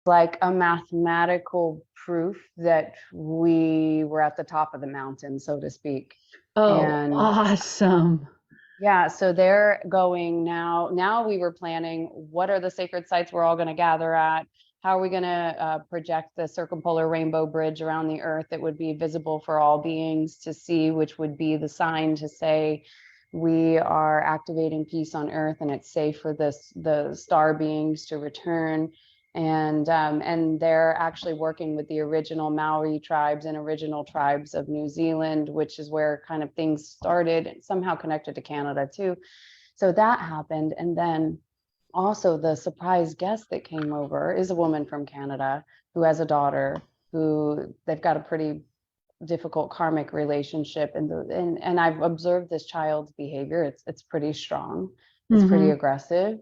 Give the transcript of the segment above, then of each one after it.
like a mathematical proof that we were at the top of the mountain, so to speak. Oh, And awesome. yeah, so they're going now. Now we were planning what are the sacred sites we're all going to gather at? How are we going to project the circumpolar rainbow bridge around the earth that would be visible for all beings to see, which would be the sign to say we are activating peace on earth and it's safe for the star beings to return. And they're actually working with the original Maori tribes and original tribes of New Zealand, which is where kind of things started, somehow connected to Canada too. So that happened. And then also the surprise guest that came over is a woman from Canada who has a daughter who they've got a pretty difficult karmic relationship, and I've observed this child's behavior. It's pretty strong. It's pretty Mm-hmm. aggressive.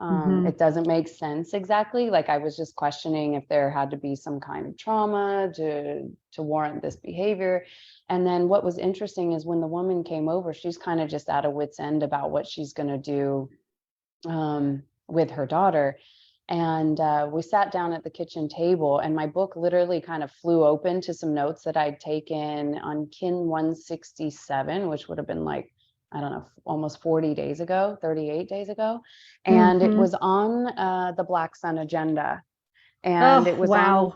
Mm-hmm. It doesn't make sense exactly. Like I was just questioning if there had to be some kind of trauma to warrant this behavior. And then what was interesting is when the woman came over, she's kind of just at a wit's end about what she's going to do with her daughter. And we sat down at the kitchen table, and my book literally kind of flew open to some notes that I'd taken on Kin 167, which would have been like, I don't know, almost 40 days ago, 38 days ago. And it Mm-hmm. was on the Black Sun agenda. And Oh, wow.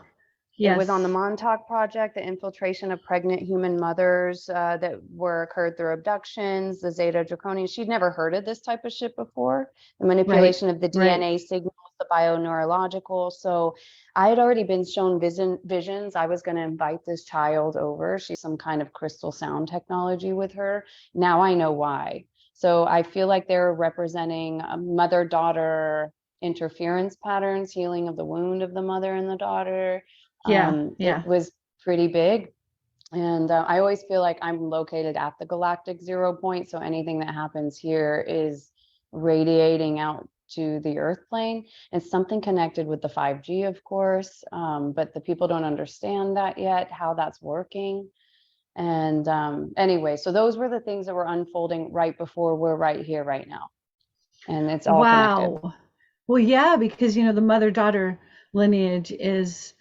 it was on the Yes. Montauk Project, the infiltration of pregnant human mothers that were occurred through abductions, the Zeta Draconians. She'd never heard of this type of shit before. The Right. manipulation of the Right. DNA signals, the bioneurological. So I had already been shown visions. I was going to invite this child over. She's some kind of crystal sound technology with her. Now I know why. So I feel like they're representing a mother-daughter interference patterns, healing of the wound of the mother and the daughter. Yeah. It Yeah. was pretty big. And I always feel like I'm located at the galactic 0 point. So anything that happens here is radiating out to the earth plane, and something connected with the 5G, of course. But the people don't understand that yet, how that's working. And anyway, so those were the things that were unfolding right before we're right here, right now. And it's all connected. Wow. Well, yeah, because the mother-daughter lineage is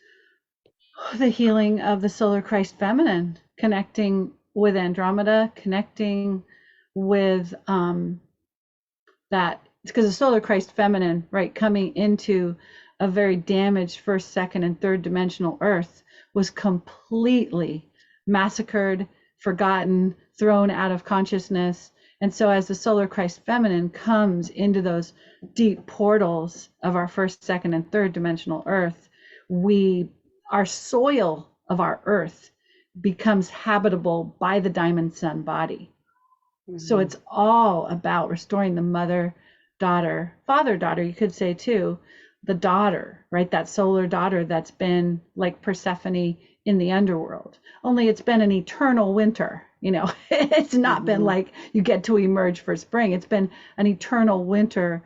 the healing of the solar Christ feminine, connecting with Andromeda, connecting with that, because the solar Christ feminine, right, coming into a very damaged first, second, and third dimensional Earth was completely massacred, forgotten, thrown out of consciousness. And so as the solar Christ feminine comes into those deep portals of our first, second, and third dimensional Earth, our soil of our Earth becomes habitable by the diamond sun body. So Mm-hmm. it's all about restoring the mother, daughter, father, daughter, you could say too, the daughter, right? That solar daughter that's been like Persephone in the underworld. Only it's been an eternal winter, It's not been Mm-hmm. like you get to emerge for spring. It's been an eternal winter,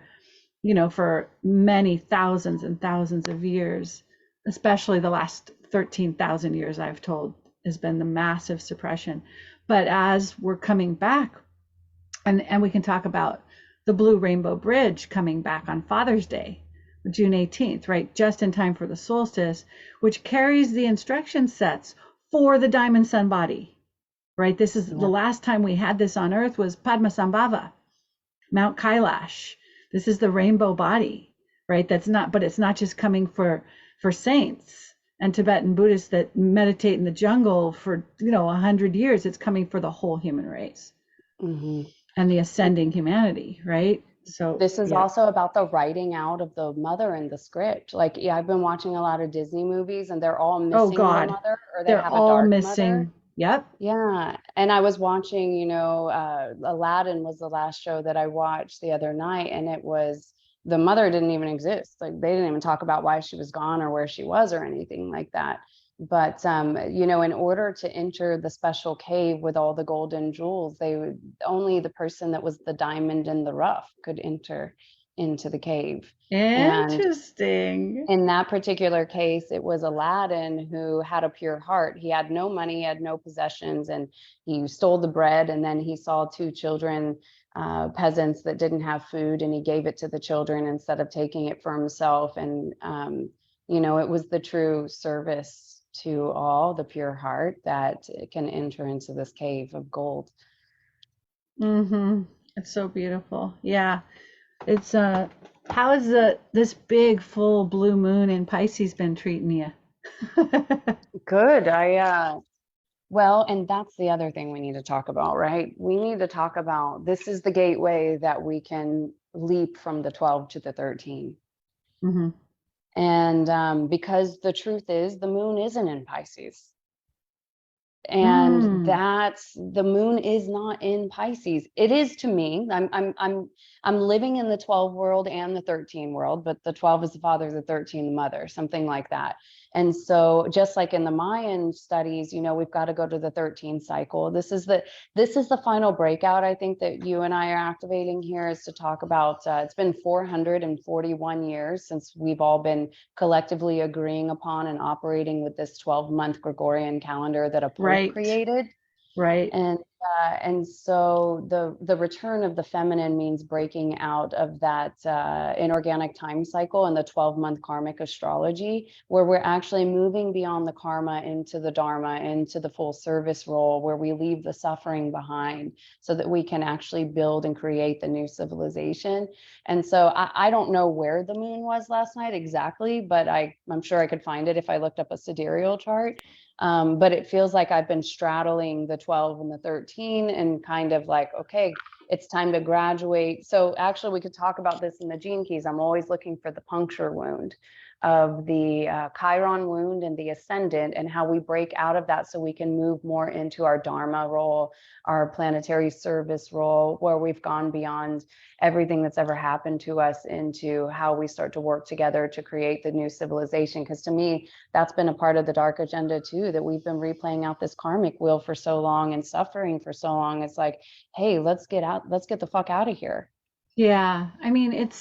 for many thousands and thousands of years, especially the last 13,000 years, I've told, has been the massive suppression. But as we're coming back, and we can talk about the Blue Rainbow Bridge coming back on Father's Day, June 18th, right? Just in time for the solstice, which carries the instruction sets for the diamond sun body, right? This is the Yeah. last time we had this on Earth was Padmasambhava, Mount Kailash. This is the rainbow body, right? But it's not just coming for saints and Tibetan Buddhists that meditate in the jungle for 100 years. It's coming for the whole human race Mm-hmm. and the ascending humanity, right? So, This is yeah. also about the writing out of the mother in the script. Like, yeah, I've been watching a lot of Disney movies and they're all Oh, missing the God. mother or they They're have a all dark mother. missing. Yep. Yeah. And I was watching, Aladdin was the last show that I watched the other night, and it was the mother didn't even exist. Like, they didn't even talk about why she was gone or where she was or anything like that. But in order to enter the special cave with all the golden jewels, they would only the person that was the diamond in the rough could enter into the cave. And Interesting. in that particular case, it was Aladdin who had a pure heart. He had no money, he had no possessions, and he stole the bread. And then he saw two children, peasants that didn't have food, and he gave it to the children instead of taking it for himself. And It was the true service to all, the pure heart that can enter into this cave of gold. Mm-hmm. It's so beautiful. Yeah. It's how has this big full blue moon in Pisces been treating you? Good. Well, and that's the other thing we need to talk about, right? We need to talk about this is the gateway that we can leap from the 12 to the 13. Hmm. And because the truth is, the moon isn't in Pisces. And Mm. that's the moon is not in Pisces. It is to me. I'm living in the 12 world and the 13 world, but the 12 is the father, the 13 the mother, something like that. And so just like in the Mayan studies, we've got to go to the 13 cycle. This is the final breakout, I think, that you and I are activating here, is to talk about it's been 441 years since we've all been collectively agreeing upon and operating with this 12-month Gregorian calendar that a pope Right. created. Right. And so the return of the feminine means breaking out of that inorganic time cycle and the 12-month karmic astrology, where we're actually moving beyond the karma into the dharma, into the full service role, where we leave the suffering behind so that we can actually build and create the new civilization. And so I don't know where the moon was last night exactly, but I'm sure I could find it if I looked up a sidereal chart. But it feels like I've been straddling the 12 and the 13 and kind of like, okay, it's time to graduate. So actually, we could talk about this in the gene keys. I'm always looking for the puncture wound of the Chiron wound and the ascendant, and how we break out of that so we can move more into our Dharma role, our planetary service role, where we've gone beyond everything that's ever happened to us into how we start to work together to create the new civilization. Because to me, that's been a part of the dark agenda too, that we've been replaying out this karmic wheel for so long and suffering for so long. It's like, hey, let's get the fuck out of here. Yeah. I mean,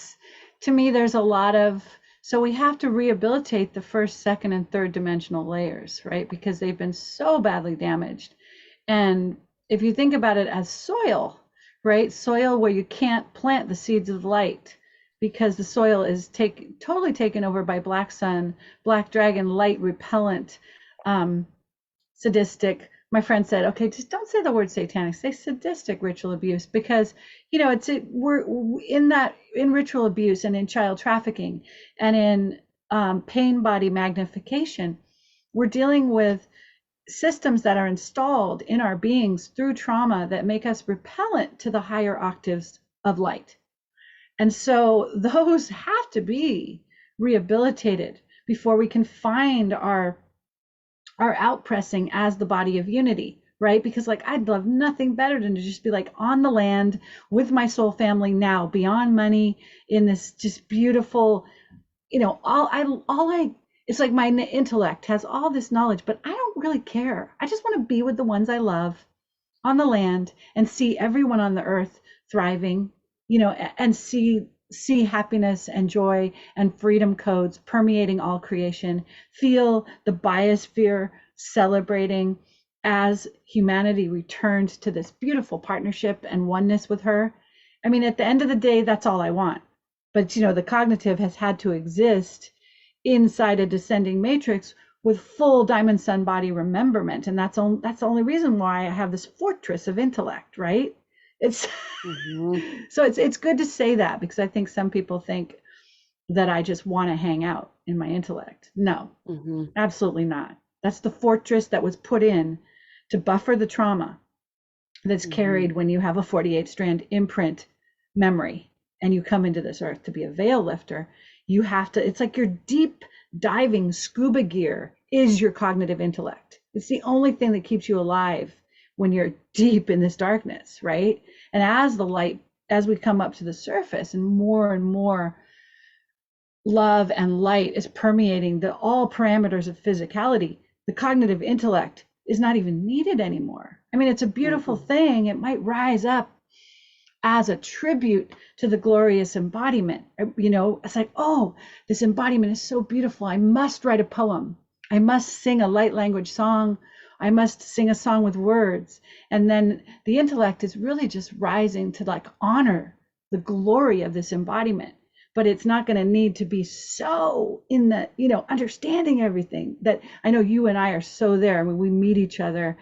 to me, there's a lot of, so we have to rehabilitate the first, second, and third dimensional layers, right? Because they've been so badly damaged. And if you think about it as soil, right? Soil where you can't plant the seeds of light because the soil is totally taken over by black sun, black dragon, light repellent, um, sadistic. My friend said, okay, just don't say the word satanic, say sadistic ritual abuse, because we're in ritual abuse and in child trafficking and in pain body magnification. We're dealing with systems that are installed in our beings through trauma that make us repellent to the higher octaves of light. And so those have to be rehabilitated before we can find our outpressing as the body of unity, right? Because like I'd love nothing better than to just be like on the land with my soul family now, beyond money, in this just beautiful, all I it's like my intellect has all this knowledge, but I don't really care. I just want to be with the ones I love on the land and see everyone on the earth thriving, and see happiness and joy and freedom codes permeating all creation, feel the biosphere celebrating as humanity returns to this beautiful partnership and oneness with her. I mean, at the end of the day, that's all I want. But the cognitive has had to exist inside a descending matrix with full diamond sun body rememberment, and that's the only reason why I have this fortress of intellect, right? It's so it's good to say that, because I think some people think that I just want to hang out in my intellect. No, absolutely not. That's the fortress that was put in to buffer the trauma that's carried when you have a 48 strand imprint memory and you come into this earth to be a veil lifter. You have to, it's like your deep diving scuba gear is your cognitive intellect. It's the only thing that keeps you alive when you're deep in this darkness, right? And as we come up to the surface and more love and light is permeating all parameters of physicality, the cognitive intellect is not even needed anymore. I mean, it's a beautiful thing. It might rise up as a tribute to the glorious embodiment. It's like, oh, this embodiment is so beautiful. I must write a poem. I must sing a light language song. I must sing a song with words. And then the intellect is really just rising to like honor the glory of this embodiment. but it's not going to need to be so in the, understanding everything that I know you and I are so there. I mean, we meet each other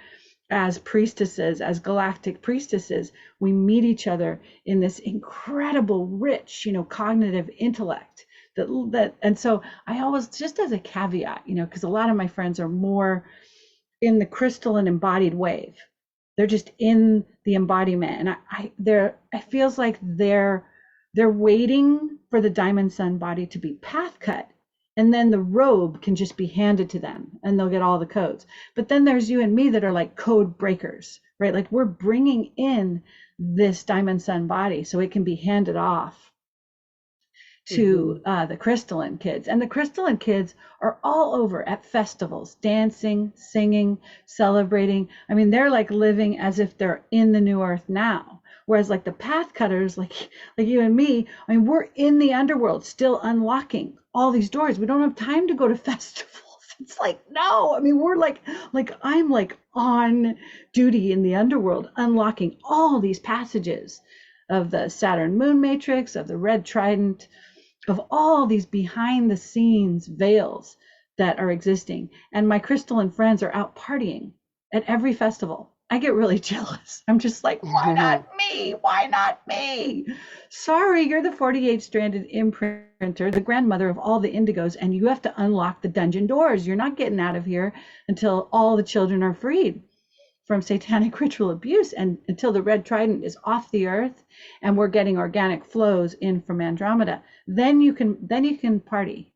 as priestesses, as galactic priestesses. We meet each other in this incredible, rich, cognitive intellect and so I always, just as a caveat, because a lot of my friends are more in the crystalline embodied wave. They're just in the embodiment, and it feels like they're waiting for the diamond sun body to be path cut, and then the robe can just be handed to them and they'll get all the codes. But then there's you and me that are like code breakers, right? Like we're bringing in this diamond sun body so it can be handed off to the crystalline kids. And the crystalline kids are all over at festivals, dancing, singing, celebrating. I mean, they're like living as if they're in the new earth now. Whereas like the path cutters, like you and me, I mean, we're in the underworld still unlocking all these doors. We don't have time to go to festivals. It's like, no, I mean, we're like I'm like on duty in the underworld, unlocking all these passages of the Saturn moon matrix, of the red trident, of all these behind the scenes veils that are existing. And my crystalline friends are out partying at every festival. I get really jealous. I'm just like, why not me? Why not me? Sorry, you're the 48 stranded imprinter, the grandmother of all the indigos, and you have to unlock the dungeon doors. You're not getting out of here until all the children are freed from satanic ritual abuse, and until the red trident is off the earth and we're getting organic flows in from Andromeda. Then you can party.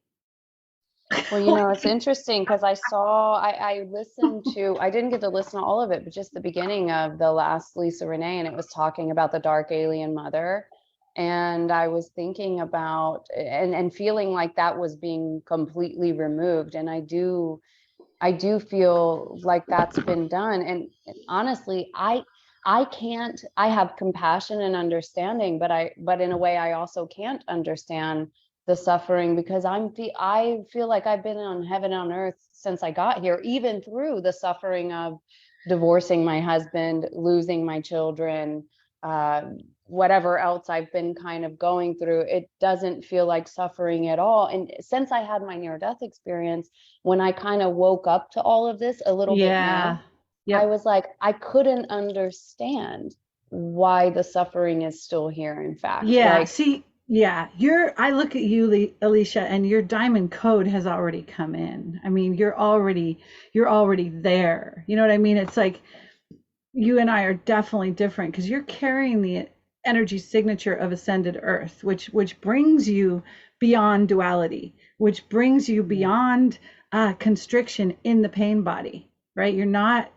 Well, it's interesting because I listened to, I didn't get to listen to all of it, but just the beginning of the last Lisa Renee, and it was talking about the dark alien mother. And I was thinking about and feeling like that was being completely removed. And I do feel like that's been done. And honestly, I can't, I have compassion and understanding, but in a way I also can't understand the suffering, because I feel like I've been on heaven on earth since I got here, even through the suffering of divorcing my husband, losing my children, uh, whatever else I've been kind of going through. It doesn't feel like suffering at all. And since I had my near-death experience, when I kind of woke up to all of this a little bit more, I Yep. was like, I couldn't understand why the suffering is still here, in fact. Yeah. Like, See, yeah, I look at you, Alicia, and your diamond code has already come in. I mean, you're already there. You know what I mean? It's like you and I are definitely different because you're carrying the energy signature of ascended earth, which brings you beyond duality, which brings you beyond constriction in the pain body, right? You're not.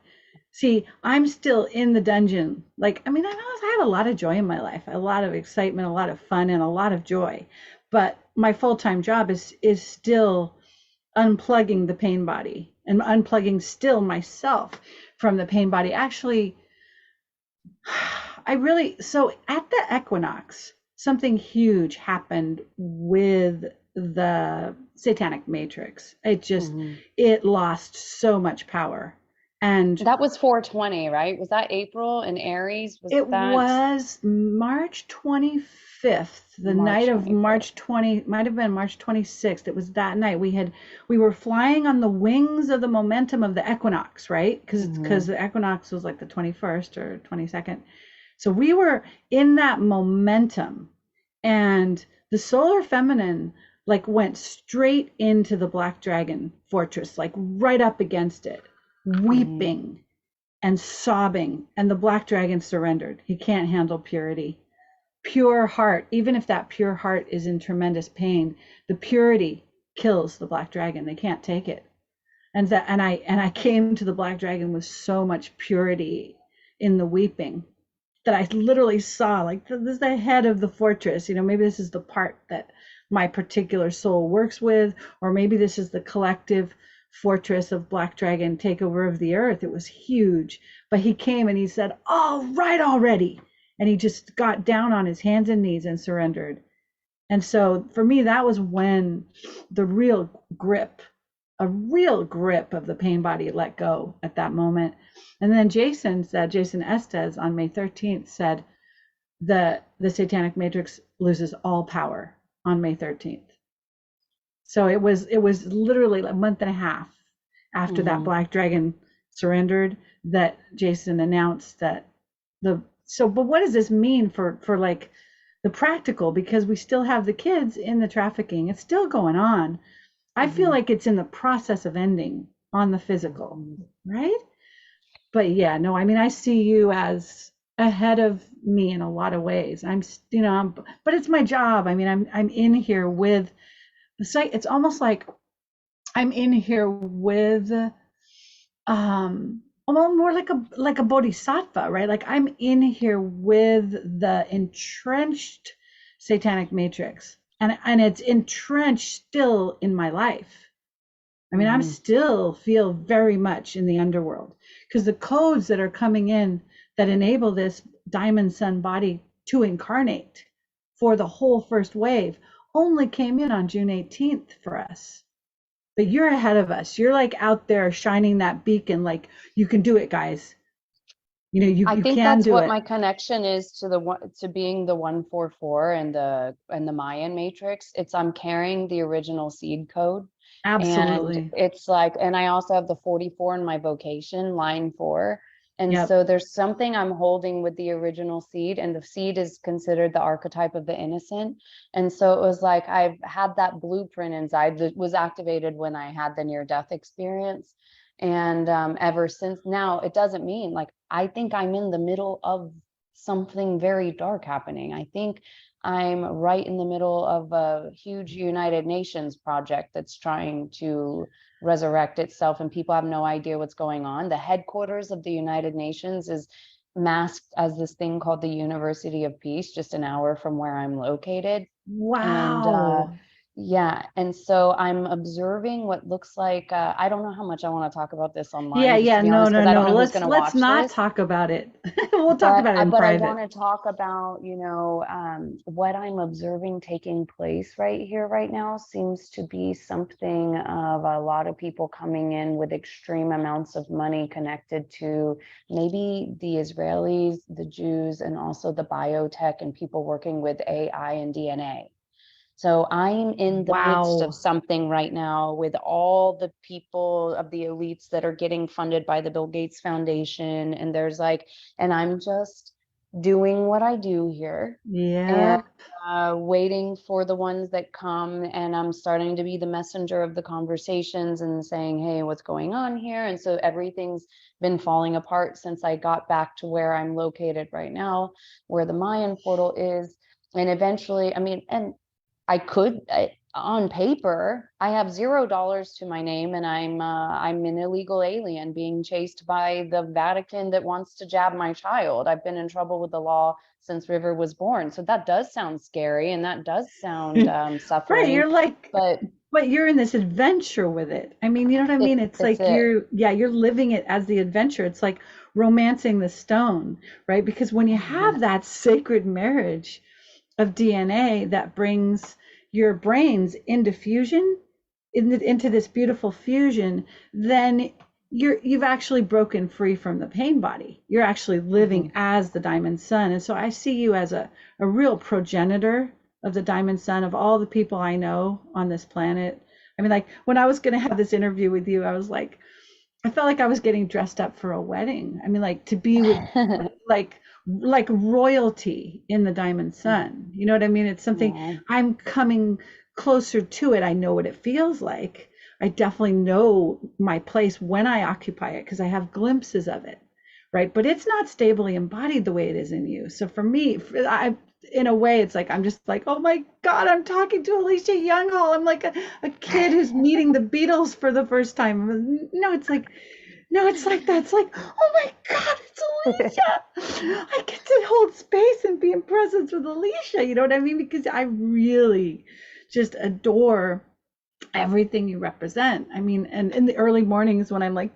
See, I'm still in the dungeon. Like, I mean, I have a lot of joy in my life, a lot of excitement, a lot of fun, and a lot of joy. But my full-time job is still unplugging the pain body and unplugging still myself from the pain body. Actually, so at the equinox, something huge happened with the satanic matrix. It lost so much power. And that was 420, right? Was that April in Aries? Was it that was March 25th, the March night of 25th? March 20, might have been March 26th. It was that night. We were flying on the wings of the momentum of the equinox, right? Because the equinox was like the 21st or 22nd. So we were in that momentum, and the solar feminine like went straight into the black dragon fortress, like right up against it, weeping and sobbing, and the black dragon surrendered. He can't handle purity. Pure heart, even if that pure heart is in tremendous pain, the purity kills the black dragon. They can't take it. And I came to the black dragon with so much purity in the weeping that I literally saw, like, this is the head of the fortress. Maybe this is the part that my particular soul works with, or maybe this is the collective fortress of black dragon takeover of the earth. It was huge. But he came and he said, all right already. And he just got down on his hands and knees and surrendered. And so for me, that was when the a real grip of the pain body let go at that moment. And then Jason Estes on May 13th said the satanic matrix loses all power. on May 13th. So it was literally a month and a half after that Hmm. black dragon surrendered that Jason announced that but what does this mean for like the practical, because we still have the kids in the trafficking. It's still going on. I feel Hmm. like it's in the process of ending on the physical, Hmm. right? But yeah, no, I mean, I see you as ahead of me in a lot of ways. But it's my job. I mean, I'm in here with the site. It's almost like I'm in here with well, more like a bodhisattva, right? Like I'm in here with the entrenched satanic matrix, and it's entrenched still in my life. I mean, I'm Hmm. still feel very much in the underworld, because the codes that are coming in that enable this diamond sun body to incarnate for the whole first wave only came in on June 18th for us. But you're ahead of us. You're like out there shining that beacon, like you can do it, guys. You know, I you think can that's do what it. my connection is to the one, to being the 144 and the Mayan matrix. It's I'm carrying the original seed code. And Absolutely. it's like, and I also have the 44 in my vocation, line 4. And Yep. so there's something I'm holding with the original seed, and the seed is considered the archetype of the innocent. And so it was like I've had that blueprint inside that was activated when I had the near death experience. And ever since now, it doesn't mean like I think I'm in the middle of something very dark happening. I think I'm right in the middle of a huge United Nations project that's trying to resurrect itself, and people have no idea what's going on. The headquarters of the United Nations is masked as this thing called the University of Peace, just an hour from where I'm located. And Wow. yeah, and so I'm observing what looks like I don't know how much I want to talk about this Yeah, online, just to yeah. be No, honest, no, because I don't no. know who's going to Let's watch not this. talk about it. We'll talk about it in But I private. want to talk about, what I'm observing taking place right here, right now, seems to be something of a lot of people coming in with extreme amounts of money connected to maybe the Israelis, the Jews, and also the biotech and people working with AI and DNA. So I'm in the midst of Wow. something right now with all the people of the elites that are getting funded by the Bill Gates Foundation. And there's like, and I'm just doing what I do here and Yeah. waiting for the ones that come. And I'm starting to be the messenger of the conversations and saying, hey, what's going on here? And so everything's been falling apart since I got back to where I'm located right now, where the Mayan portal is. And eventually, I mean, and on paper, I have $0 to my name, and I'm an illegal alien being chased by the Vatican that wants to jab my child. I've been in trouble with the law since River was born, so that does sound scary, and that does sound Right. suffering. You're like, But but you're in this adventure with it. I mean, you know what I mean? It's it's like it. you're living it as the adventure. It's like romancing the stone, right? Because when you Mhm. have that sacred marriage of DNA that brings your brains into fusion, into this beautiful fusion, then you've actually broken free from the pain body. You're actually living Mhm. as the diamond sun. And so I see you as a real progenitor of the diamond sun, of all the people I know on this planet. I mean, like when I was going to have this interview with you, I was like, I felt like I was getting dressed up for a wedding. I mean, like to be with like like royalty in the diamond sun. You know what I mean? It's something Yeah. I'm coming closer to it. I know what it feels like. I definitely know my place when I occupy it because I have glimpses of it, right? But it's not stably embodied the way it is in you. So for me, in a way, it's like I'm just like, oh my God, I'm talking to Alicia Younghall. I'm like a kid who's meeting the Beatles for the first time. No, it's like that. It's like, oh my God, it's Alicia. I get to hold space and be in presence with Alicia. You know what I mean? Because I really just adore everything you represent. I mean, and in the early mornings when I'm like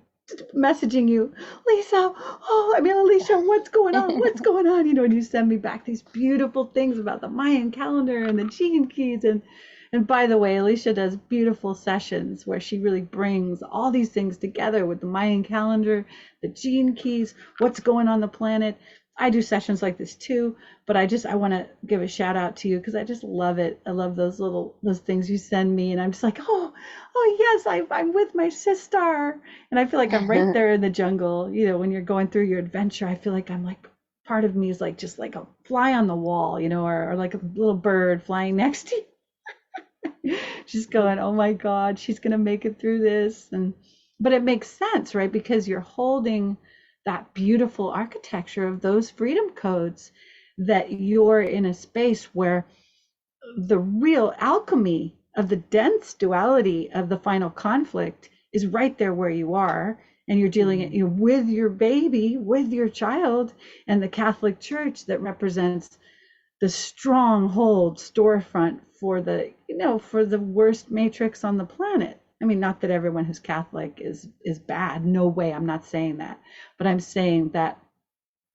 messaging you, Lisa, oh, I mean, Alicia, what's going on? What's going on? You know, and you send me back these beautiful things about the Mayan calendar and the gene keys. And by the way, Alicia does beautiful sessions where she really brings all these things together with the Mayan calendar, the gene keys, what's going on the planet. I do sessions like this too, but I want to give a shout out to you because I just love it. I love those things you send me, and I'm just like, oh yes, I'm with my sister, and I feel like I'm right there in the jungle. You know, when you're going through your adventure, I feel like I'm like part of me is like just like a fly on the wall, you know, or like a little bird flying next to you, just going, oh my God, she's gonna make it through this, and but it makes sense, right? Because you're holding that beautiful architecture of those freedom codes, that you're in a space where the real alchemy of the dense duality of the final conflict is right there where you are, and you're dealing it, you know, with your baby, with your child, and the Catholic Church that represents the stronghold storefront for the, you know, for the worst matrix on the planet. I mean, not that everyone who's Catholic is bad. No way, I'm not saying that. But I'm saying that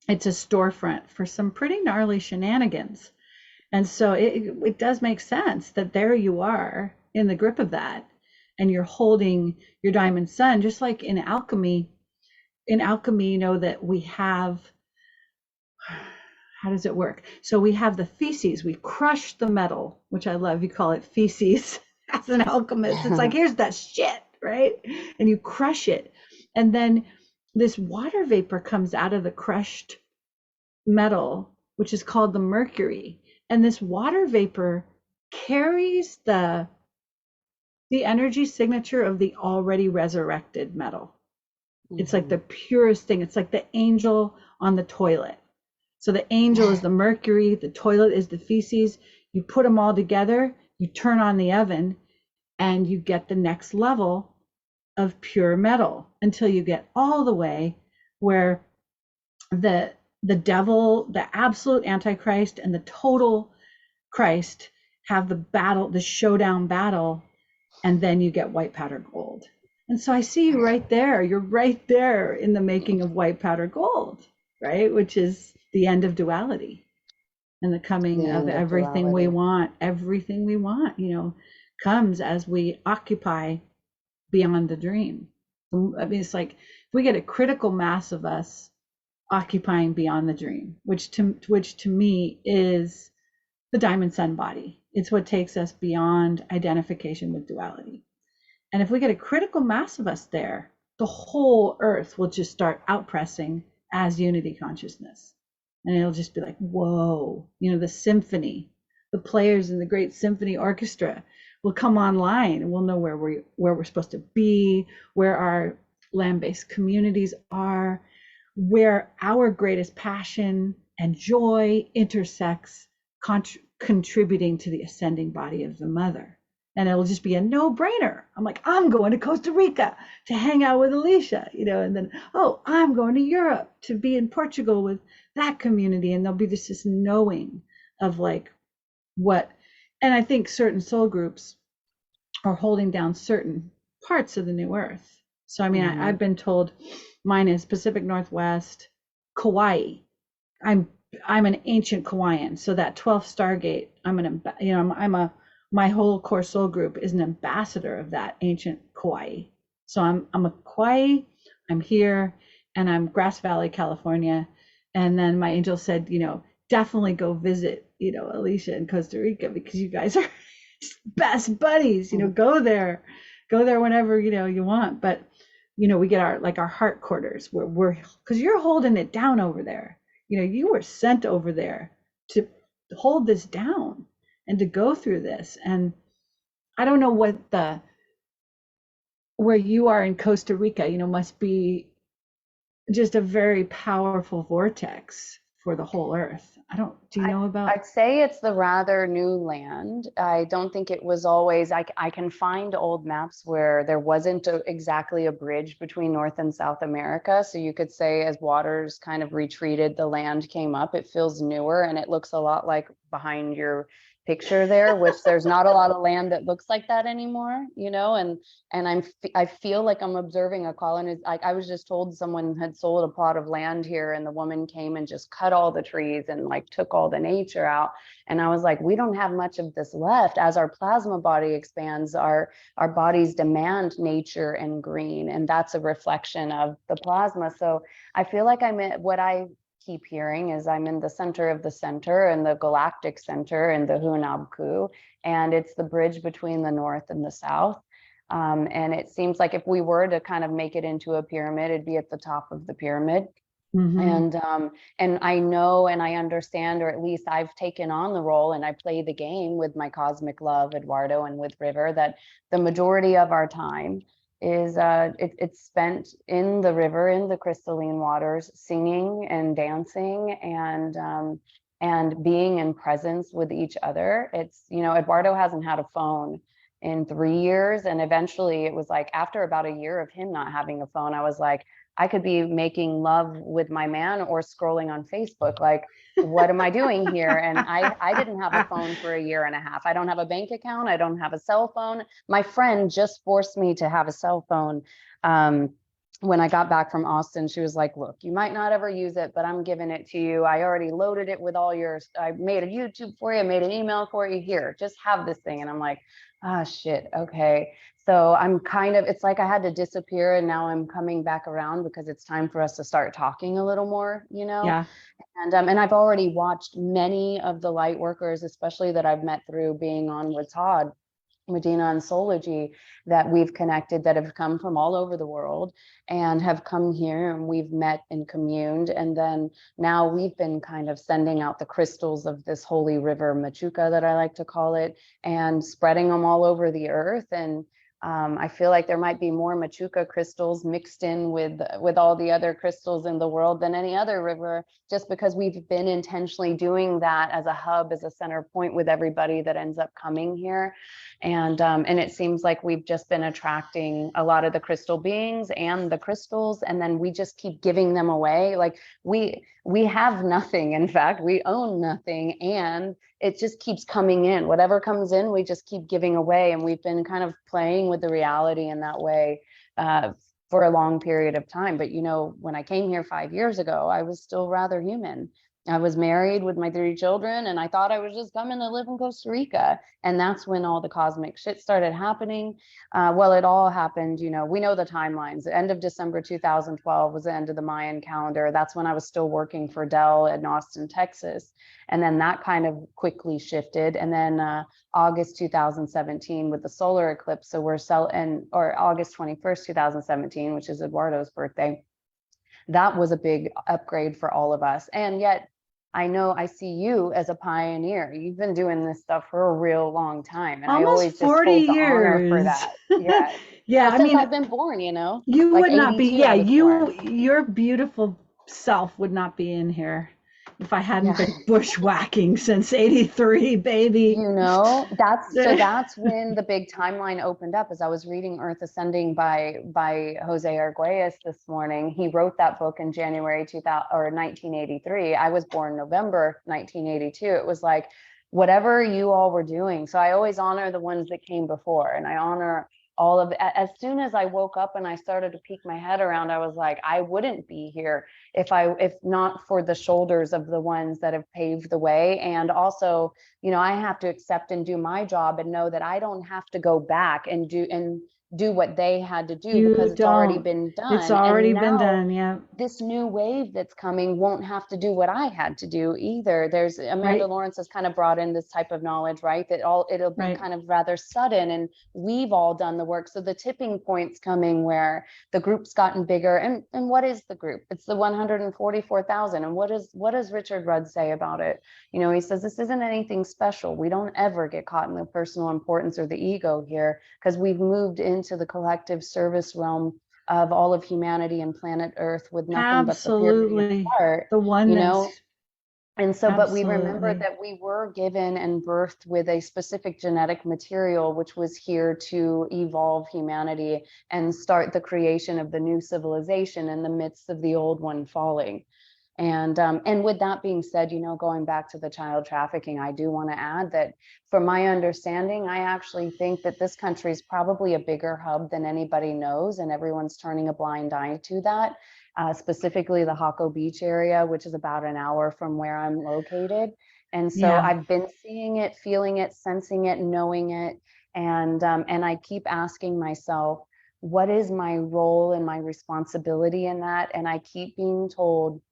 it's a storefront for some pretty gnarly shenanigans. And so it does make sense that there you are in the grip of that, and you're holding your diamond sun, just like in alchemy. In alchemy, you know that we have, how does it work? So we have the feces, we crush the metal, which I love. You call it feces as an alchemist. It's like, here's that shit, right? And you crush it. And then this water vapor comes out of the crushed metal, which is called the mercury. And this water vapor carries the energy signature of the already resurrected metal. It's like the purest thing. It's like the angel on the toilet. So the angel is the mercury, the toilet is the feces. You put them all together, you turn on the oven, and you get the next level of pure metal until you get all the way where the devil, the absolute antichrist, and the total Christ have the battle, the showdown battle, and then you get white powder gold. And so I see you right there. You're right there in the making of white powder gold, right? Which is the end of duality and the coming The of end of everything we duality. want. Everything we want, you know, comes as we occupy beyond the dream. I mean, it's like if we get a critical mass of us occupying beyond the dream, which to me is the diamond sun body. It's what takes us beyond identification with duality. And if we get a critical mass of us there, the whole earth will just start outpressing as unity consciousness. And it'll just be like, whoa, you know, the symphony, the players in the great symphony orchestra will come online, and we'll know where we're supposed to be, where our land-based communities are, where our greatest passion and joy intersects, contributing to the ascending body of the mother. And it'll just be a no-brainer. I'm like, I'm going to Costa Rica to hang out with Alisha, you know, and then, oh, I'm going to Europe to be in Portugal with that community. And there'll be this knowing of like what, and I think certain soul groups are holding down certain parts of the new earth. So, I mean, I've been told mine is Pacific Northwest, Kauai. I'm an ancient Kauaian, so that 12th Stargate, my whole core soul group is an ambassador of that ancient Kauai. So I'm a Kauai, I'm here, and I'm Grass Valley, California. And then my angel said, you know, definitely go visit, you know, Alisha in Costa Rica because you guys are best buddies, you know, go there whenever, you know, you want. But, you know, we get our heart quarters where we're, because you're holding it down over there. You know, you were sent over there to hold this down and to go through this. And I don't know where you are in Costa Rica, you know, must be just a very powerful vortex for the whole earth. Do you know about? I'd say it's the rather new land. I don't think it was always, I can find old maps where there wasn't exactly a bridge between North and South America. So you could say as waters kind of retreated, the land came up. It feels newer, and it looks a lot like behind your picture there, which there's not a lot of land that looks like that anymore, you know, and I feel like I'm observing a colony. Like I was just told someone had sold a plot of land here, and the woman came and just cut all the trees and like took all the nature out. And I was like, we don't have much of this left. As our plasma body expands, our bodies demand nature and green, and that's a reflection of the plasma. So I feel like I'm at what I keep hearing is I'm in the center of the center and the galactic center in the Hunabku, and it's the bridge between the north and the south. And it seems like if we were to kind of make it into a pyramid, it'd be at the top of the pyramid. Hmm. And I know and I understand, or at least I've taken on the role and I play the game with my cosmic love, Eduardo, and with River, that the majority of our time is it's spent in the river, in the crystalline waters, singing and dancing and being in presence with each other. It's, you know, Eduardo hasn't had a phone in 3 years, and eventually it was like after about a year of him not having a phone, I was like, I could be making love with my man or scrolling on Facebook. Like, what am I doing here? And I didn't have a phone for a year and a half. I don't have a bank account. I don't have a cell phone. My friend just forced me to have a cell phone. When I got back from Austin, she was like, look, you might not ever use it, but I'm giving it to you. I already loaded it with all yours. I made a YouTube for you, made an email for you. Here, just have this thing. And I'm like, ah, shit. Okay. So I'm kind of, it's like I had to disappear and now I'm coming back around because it's time for us to start talking a little more, you know? Yeah. And I've already watched many of the light workers, especially that I've met through being on with Todd, Medina and Sology, that we've connected, that have come from all over the world and have come here, and we've met and communed. And then now we've been kind of sending out the crystals of this holy river, Machuca, that I like to call it, and spreading them all over the earth. And I feel like there might be more Machuca crystals mixed in with all the other crystals in the world than any other river, just because we've been intentionally doing that as a hub, as a center point with everybody that ends up coming here. And it seems like we've just been attracting a lot of the crystal beings and the crystals, and then we just keep giving them away. Like we have nothing. In fact, we own nothing, and it just keeps coming in. Whatever comes in, we just keep giving away. And we've been kind of playing with the reality in that way for a long period of time. But, you know, when I came here 5 years ago, I was still rather human. I was married with my 3 children, and I thought I was just coming to live in Costa Rica. And that's when all the cosmic shit started happening. Well, it all happened, you know, we know the timelines. The end of December 2012 was the end of the Mayan calendar. That's when I was still working for Dell in Austin, Texas. And then that kind of quickly shifted. And then August 2017 with the solar eclipse. So or August 21st, 2017, which is Eduardo's birthday. That was a big upgrade for all of us. And yet I know I see you as a pioneer. You've been doing this stuff for a real long time. And I Almost always just 40 hold the honor for years. that. Yeah. Yeah, Well, I since mean, I've been born, you know, you like would not be, 82, yeah, I was born. your beautiful self would not be in here if I hadn't Yeah. been bushwhacking since 83, baby. You know, that's when the big timeline opened up. As I was reading Earth Ascending by Jose Arguelles this morning. He wrote that book in January 2000 or 1983. I was born November 1982. It was like whatever you all were doing. So I always honor the ones that came before, and I honor all of as soon as I woke up and I started to peek my head around, I was like, I wouldn't be here if not for the shoulders of the ones that have paved the way. And also, you know, I have to accept and do my job and know that I don't have to go back and do what they had to do, You because it's already don't. been It's done. already And been now done. Yeah. this new wave that's coming won't have to do what I had to do either. There's Amanda Right. Lawrence has kind of brought in this type of knowledge, right? That it'll be Right. kind of rather sudden, and we've all done the work. So the tipping point's coming where the group's gotten bigger. And what is the group? It's the 144,000. And what does Richard Rudd say about it? You know, he says this isn't anything special. We don't ever get caught in the personal importance or the ego here, because we've moved into the collective service realm of all of humanity and planet Earth with nothing but the purity of Absolutely. heart, The you know? oneness. And so, but we remember Absolutely. that we were given and birthed with a specific genetic material, which was here to evolve humanity and start the creation of the new civilization in the midst of the old one falling. And with that being said, you know, going back to the child trafficking, I do want to add that from my understanding, I actually think that this country is probably a bigger hub than anybody knows, and everyone's turning a blind eye to that. Specifically the Hako Beach area, which is about an hour from where I'm located. And so Yeah. I've been seeing it, feeling it, sensing it, knowing it. And I keep asking myself, what is my role and my responsibility in that? And I keep being told,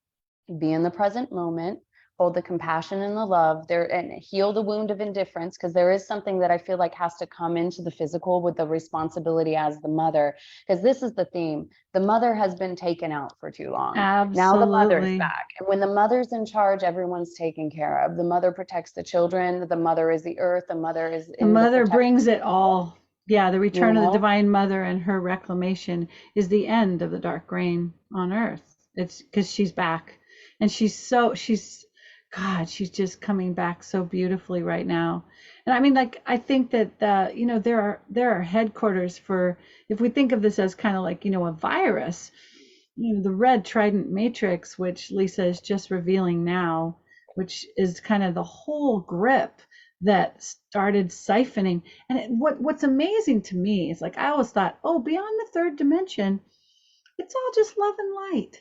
be in the present moment, hold the compassion and the love there, and heal the wound of indifference, because there is something that I feel like has to come into the physical with the responsibility as the mother, because this is the theme. The mother has been taken out for too long. Now the mother's Absolutely. back. And when the mother's in charge, everyone's taken care of. The mother protects the children. The mother is the earth. The mother is The in the mother protection, brings it all. Yeah, the you return of the know? divine mother and her reclamation is the end of the dark reign on earth. It's because she's back. And she's just coming back so beautifully right now. And I mean, like, I think that, there are headquarters for, if we think of this as kind of like, a virus, the red trident matrix, which Lisa is just revealing now, which is kind of the whole grip that started siphoning. And what's amazing to me is, like, I always thought, oh, beyond the third dimension, it's all just love and light.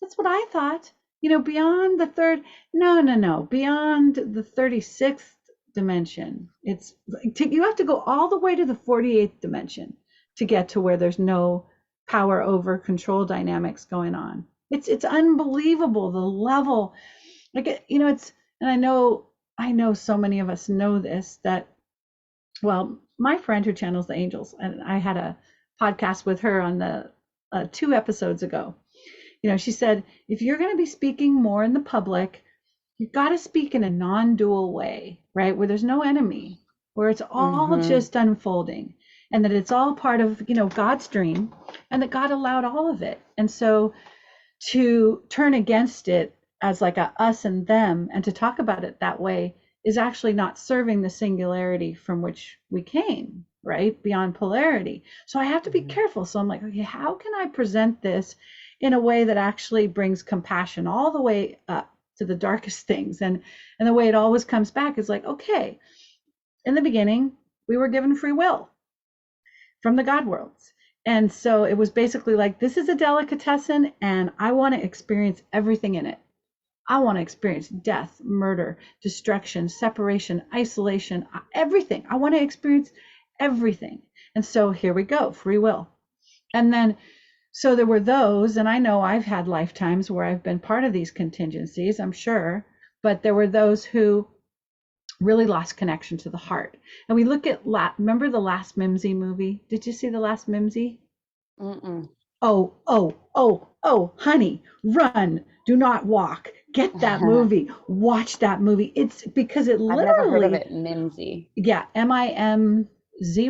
That's what I thought. Beyond the third, no, no, no, beyond the 36th dimension, you have to go all the way to the 48th dimension to get to where there's no power over control dynamics going on. It's unbelievable, the level. Like, it's, and I know so many of us know this, that, well, my friend who channels the angels, and I had a podcast with her on the 2 episodes ago. She said, if you're going to be speaking more in the public, you've got to speak in a non-dual way, right? Where there's no enemy, where it's all just unfolding, and that it's all part of, God's dream, and that God allowed all of it. And so to turn against it as like a us and them, and to talk about it that way, is actually not serving the singularity from which we came, right? Beyond polarity. So I have to be careful. So I'm like, okay, how can I present this in a way that actually brings compassion all the way up to the darkest things? And the way it always comes back is like, okay, in the beginning, we were given free will from the God worlds. And so it was basically like, this is a delicatessen, and I want to experience everything in it. I want to experience death, murder, destruction, separation, isolation, everything. I want to experience everything. And so here we go, free will. And then, so there were those, and I know I've had lifetimes where I've been part of these contingencies, I'm sure, but there were those who really lost connection to the heart. And we look at, remember the last Mimsy movie? Did you see the last Mimsy? Mm-mm. Oh, honey, run, do not walk. Get that movie, watch that movie. It's because it I've never heard of literally, it, Mimsy. yeah, Mimzy,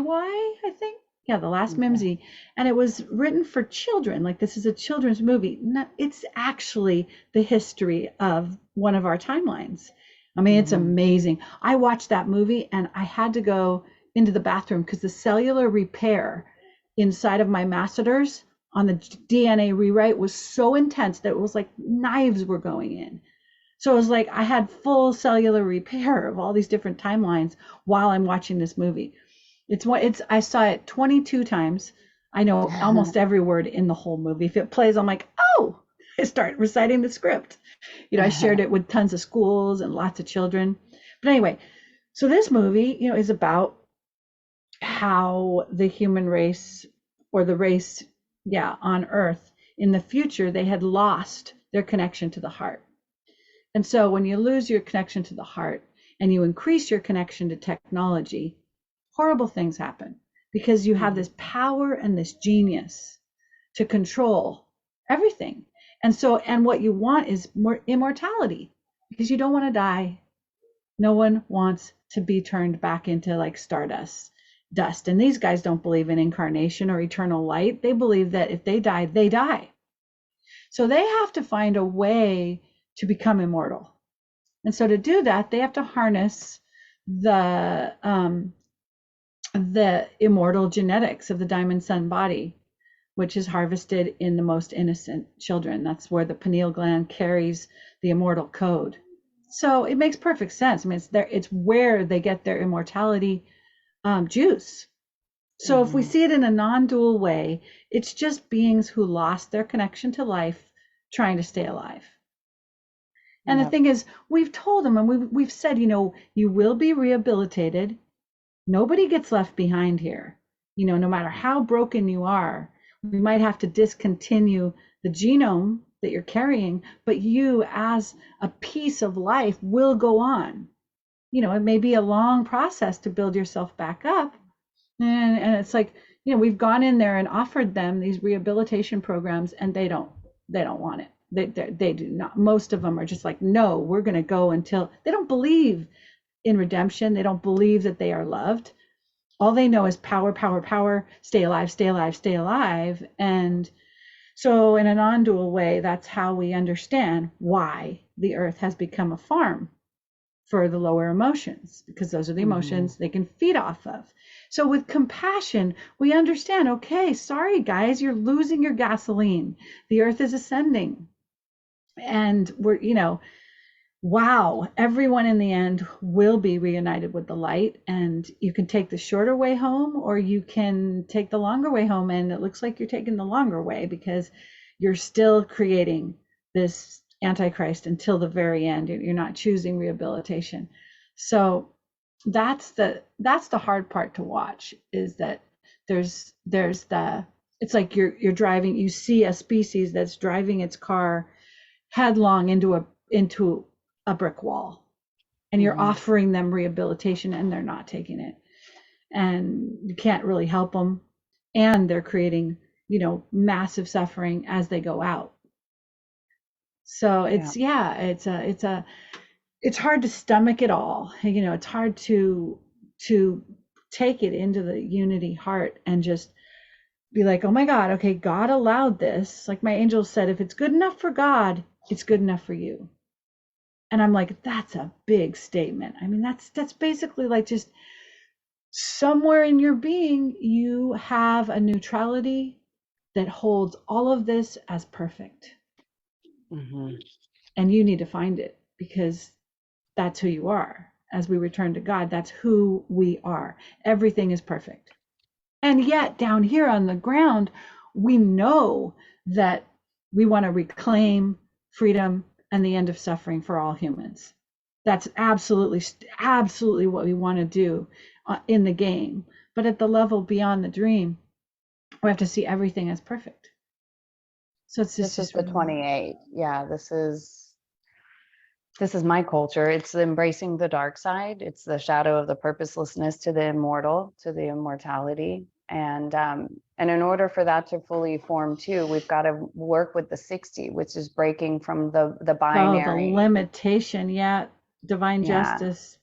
I think. Yeah, the last Okay. Mimsy. And it was written for children. Like, this is a children's movie. It's actually the history of one of our timelines. I mean, it's amazing. I watched that movie and I had to go into the bathroom because the cellular repair inside of my masseters on the DNA rewrite was so intense that it was like knives were going in. So it was like I had full cellular repair of all these different timelines while I'm watching this movie. I saw it 22 times. I know almost every word in the whole movie. If it plays, I'm like, oh, I start reciting the script. I shared it with tons of schools and lots of children. But anyway, so this movie, is about how the human race, or the race, yeah, on Earth in the future, they had lost their connection to the heart. And so when you lose your connection to the heart and you increase your connection to technology, horrible things happen, because you have this power and this genius to control everything. And what you want is more immortality, because you don't want to die. No one wants to be turned back into like stardust, dust. And these guys don't believe in incarnation or eternal light. They believe that if they die, they die. So they have to find a way to become immortal. And so to do that, they have to harness the immortal genetics of the diamond sun body, which is harvested in the most innocent children. That's where the pineal gland carries the immortal code. So it makes perfect sense. I mean, it's where they get their immortality juice. So if we see it in a non-dual way, it's just beings who lost their connection to life trying to stay alive. And the thing is, we've told them, and we've said, you will be rehabilitated. Nobody gets left behind here. No matter how broken you are, we might have to discontinue the genome that you're carrying, but you as a piece of life will go on. It may be a long process to build yourself back up. And it's like, we've gone in there and offered them these rehabilitation programs, and they don't want it. They do not. Most of them are just like, no, we're going to go until they don't believe in redemption. They don't believe that they are loved. All they know is power, power, power, stay alive, stay alive, stay alive. And so in a non-dual way, that's how we understand why the earth has become a farm for the lower emotions, because those are the emotions they can feed off of. So with compassion, we understand, okay, sorry guys, you're losing your gasoline. The earth is ascending. And we're, wow, everyone in the end will be reunited with the light. And you can take the shorter way home, or you can take the longer way home. And it looks like you're taking the longer way, because you're still creating this Antichrist until the very end. You're not choosing rehabilitation. So that's the hard part to watch, is that there's the, it's like you're driving, you see a species that's driving its car headlong into a brick wall, and you're offering them rehabilitation, and they're not taking it, and you can't really help them, and they're creating massive suffering as they go out. So it's it's hard to stomach it all. It's hard to take it into the unity heart and just be like, oh my God, okay, God allowed this. Like my angel said, if it's good enough for God, it's good enough for you. And I'm like, that's a big statement. I mean, that's basically like, just somewhere in your being, you have a neutrality that holds all of this as perfect. And you need to find it, because that's who you are. As we return to God, that's who we are. Everything is perfect. And yet down here on the ground, we know that we want to reclaim freedom and the end of suffering for all humans. That's absolutely what we want to do in the game. But at the level beyond the dream, we have to see everything as perfect. So it's just, this is the 28. Yeah, this is my culture. It's embracing the dark side. It's the shadow of the purposelessness to the immortal, to the immortality. And in order for that to fully form too, we've got to work with the 60, which is breaking from the binary. The limitation, divine justice.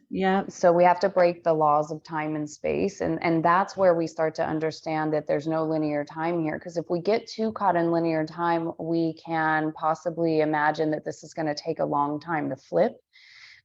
So we have to break the laws of time and space. And that's where we start to understand that there's no linear time here. Because if we get too caught in linear time, we can possibly imagine that this is going to take a long time to flip.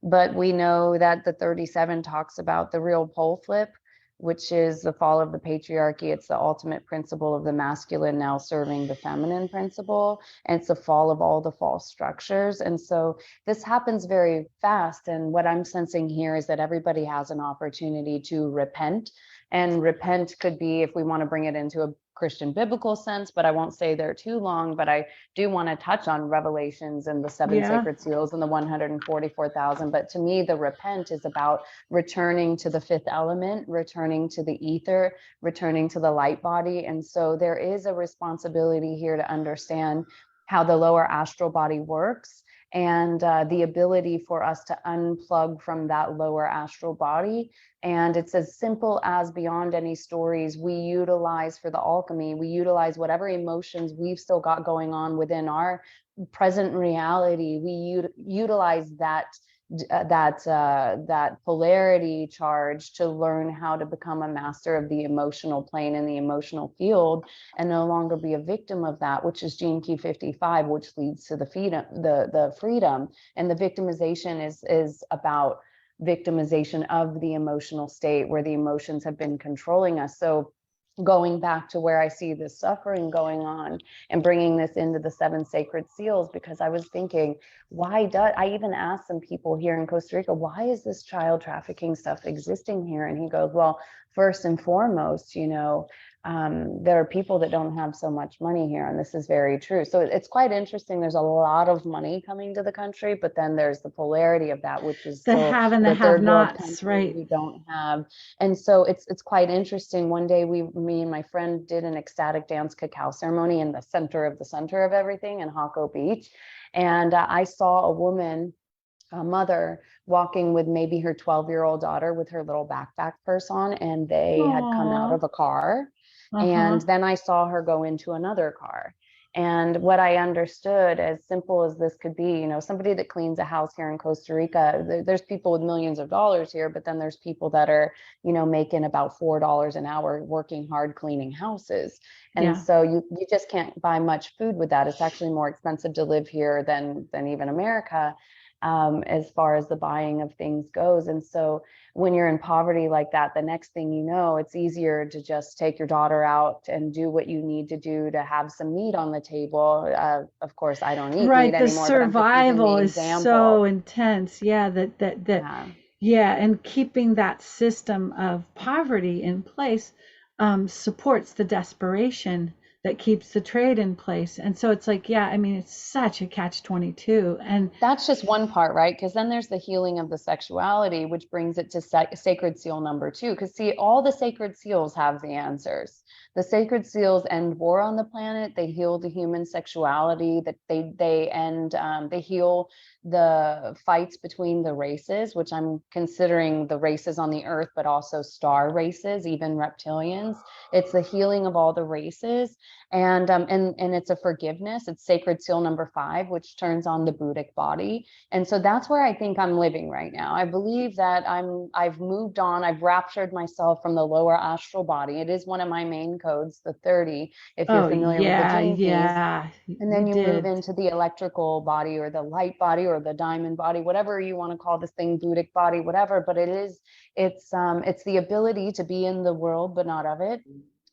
But we know that the 37 talks about the real pole flip, which is the fall of the patriarchy. It's the ultimate principle of the masculine now serving the feminine principle. And it's the fall of all the false structures. And so this happens very fast. And what I'm sensing here is that everybody has an opportunity to repent. And repent could be, if we want to bring it into a Christian biblical sense, but I won't stay there too long. But I do want to touch on Revelations and the 7 sacred seals and the 144,000. But to me, the repent is about returning to the fifth element, returning to the ether, returning to the light body. And so there is a responsibility here to understand how the lower astral body works, and the ability for us to unplug from that lower astral body. And it's as simple as, beyond any stories, we utilize for the alchemy, we utilize whatever emotions we've still got going on within our present reality. We utilize that polarity charge to learn how to become a master of the emotional plane and the emotional field, and no longer be a victim of that, which is gene key 55, which leads to the freedom. And the victimization is about victimization of the emotional state where the emotions have been controlling us. So going back to where I see this suffering going on and bringing this into the 7 sacred seals, because I was thinking, I even asked some people here in Costa Rica, why is this child trafficking stuff existing here? And he goes, well, first and foremost, there are people that don't have so much money here, and this is very true. So it's quite interesting. There's a lot of money coming to the country, but then there's the polarity of that, which is The still have and the the have third world nots, country right? who don't have. And so it's quite interesting. One day me and my friend did an ecstatic dance cacao ceremony in the center of everything in Hako Beach. And I saw a woman, a mother, walking with maybe her 12-year-old daughter with her little backpack purse on, and they had come out Oh, of a car. uh-huh. And then I saw her go into another car. And what I understood, as simple as this could be, somebody that cleans a house here in Costa Rica, there's people with millions of dollars here, but then there's people that are, making about $4 an hour working hard cleaning houses. And Yeah. so you just can't buy much food with that. It's actually more expensive to live here than even America, as far as the buying of things goes. And so when you're in poverty like that, the next thing you know, it's easier to just take your daughter out and do what you need to do to have some meat on the table. Of course, I don't eat meat Right. The anymore, but I'm just using the survival is so example. intense. Yeah, that Yeah. yeah, and keeping that system of poverty in place supports the desperation that keeps the trade in place. And so it's like, yeah, I mean, it's such a catch-22. And That's just one part, right? Because then there's the healing of the sexuality, which brings it to sacred seal number 2. Because see, all the sacred seals have the answers. The sacred seals end war on the planet. They heal the human sexuality. That they end they heal the fights between the races, which I'm considering the races on the earth, but also star races, even reptilians. It's the healing of all the races. And it's a forgiveness. It's sacred seal number 5, which turns on the Buddhic body. And so that's where I think I'm living right now. I believe that I've moved on. I've raptured myself from the lower astral body. It is one of my main codes, the 30, if you're oh familiar with the yeah, gene keys. yeah, And you then you move did. into the electrical body or the light body or the diamond body, whatever you want to call this thing, Buddhic body, whatever. But it's the ability to be in the world but not of it,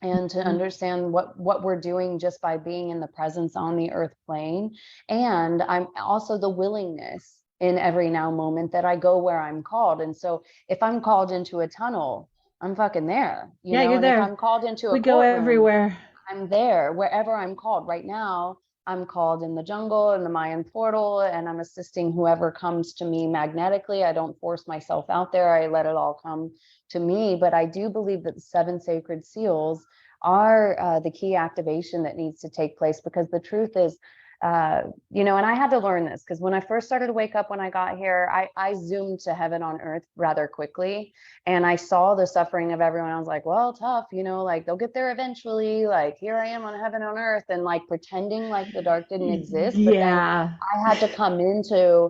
and to Mhm. understand what we're doing just by being in the presence on the earth plane. And I'm also the willingness in every now moment that I go where I'm called. And so if I'm called into a tunnel, I'm fucking there, Yeah, you're and if there. I'm called into a We go courtroom, everywhere. I'm there wherever I'm called. Right now, I'm called in the jungle, in the Mayan portal, and I'm assisting whoever comes to me magnetically. I don't force myself out there. I let it all come to me. But I do believe that the 7 sacred seals are the key activation that needs to take place, because the truth is, and I had to learn this because when I first started to wake up when I got here, I zoomed to heaven on earth rather quickly. And I saw the suffering of everyone. I was like, well, tough, like they'll get there eventually. Like, here I am on heaven on earth, and like pretending like the dark didn't exist. But then Yeah. I had to come into,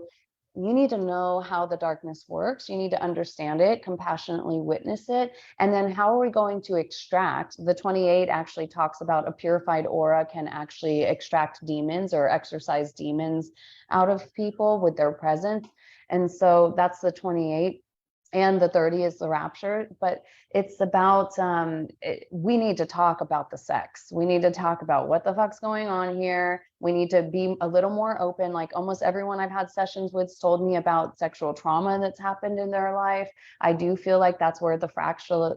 you need to know how the darkness works. You need to understand it, compassionately witness it. And then how are we going to extract? The 28 actually talks about a purified aura can actually extract demons or exorcise demons out of people with their presence. And so that's the 28. And the 30 is the rapture. But it's about, we need to talk about the sex. We need to talk about what the fuck's going on here. We need to be a little more open. Like almost everyone I've had sessions with told me about sexual trauma that's happened in their life. I do feel like that's where the fracturing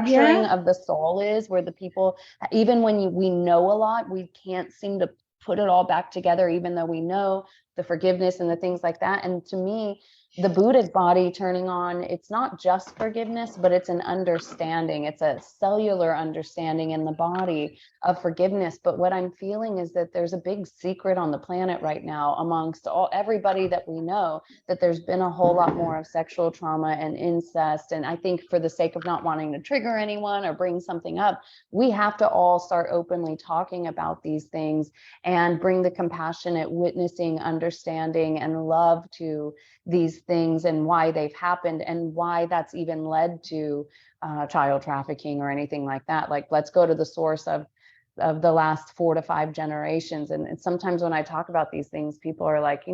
Yeah. of the soul is, where the people, even when we know a lot, we can't seem to put it all back together, even though we know the forgiveness and the things like that. And to me, the Buddhic body turning on, it's not just forgiveness, but it's an understanding. It's a cellular understanding in the body of forgiveness. But what I'm feeling is that there's a big secret on the planet right now amongst everybody that we know, that there's been a whole lot more of sexual trauma and incest. And I think for the sake of not wanting to trigger anyone or bring something up, we have to all start openly talking about these things and bring the compassionate witnessing, understanding, and love to these things and why they've happened and why that's even led to child trafficking or anything like that. Like, let's go to the source of the last 4 to 5 generations. And sometimes when I talk about these things, people are like,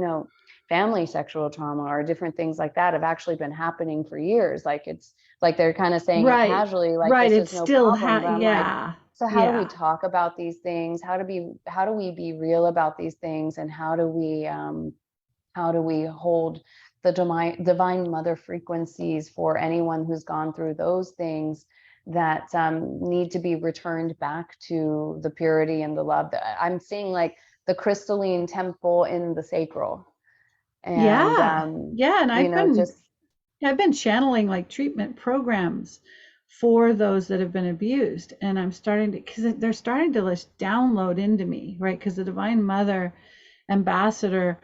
family sexual trauma or different things like that have actually been happening for years. Like, it's like they're kind of saying it Right. casually, like Right. this It's is no still problem. But I'm like, yeah. so how do we Yeah. talk about these things? How do we be real about these things? And how do we hold the divine mother frequencies for anyone who's gone through those things that need to be returned back to the purity and the love. I'm seeing like the crystalline temple in the sacral. And, Yeah. Yeah. And you know, just, I've been channeling like treatment programs for those that have been abused. And I'm starting to, because they're starting to just download into me, right? Because the Divine Mother ambassador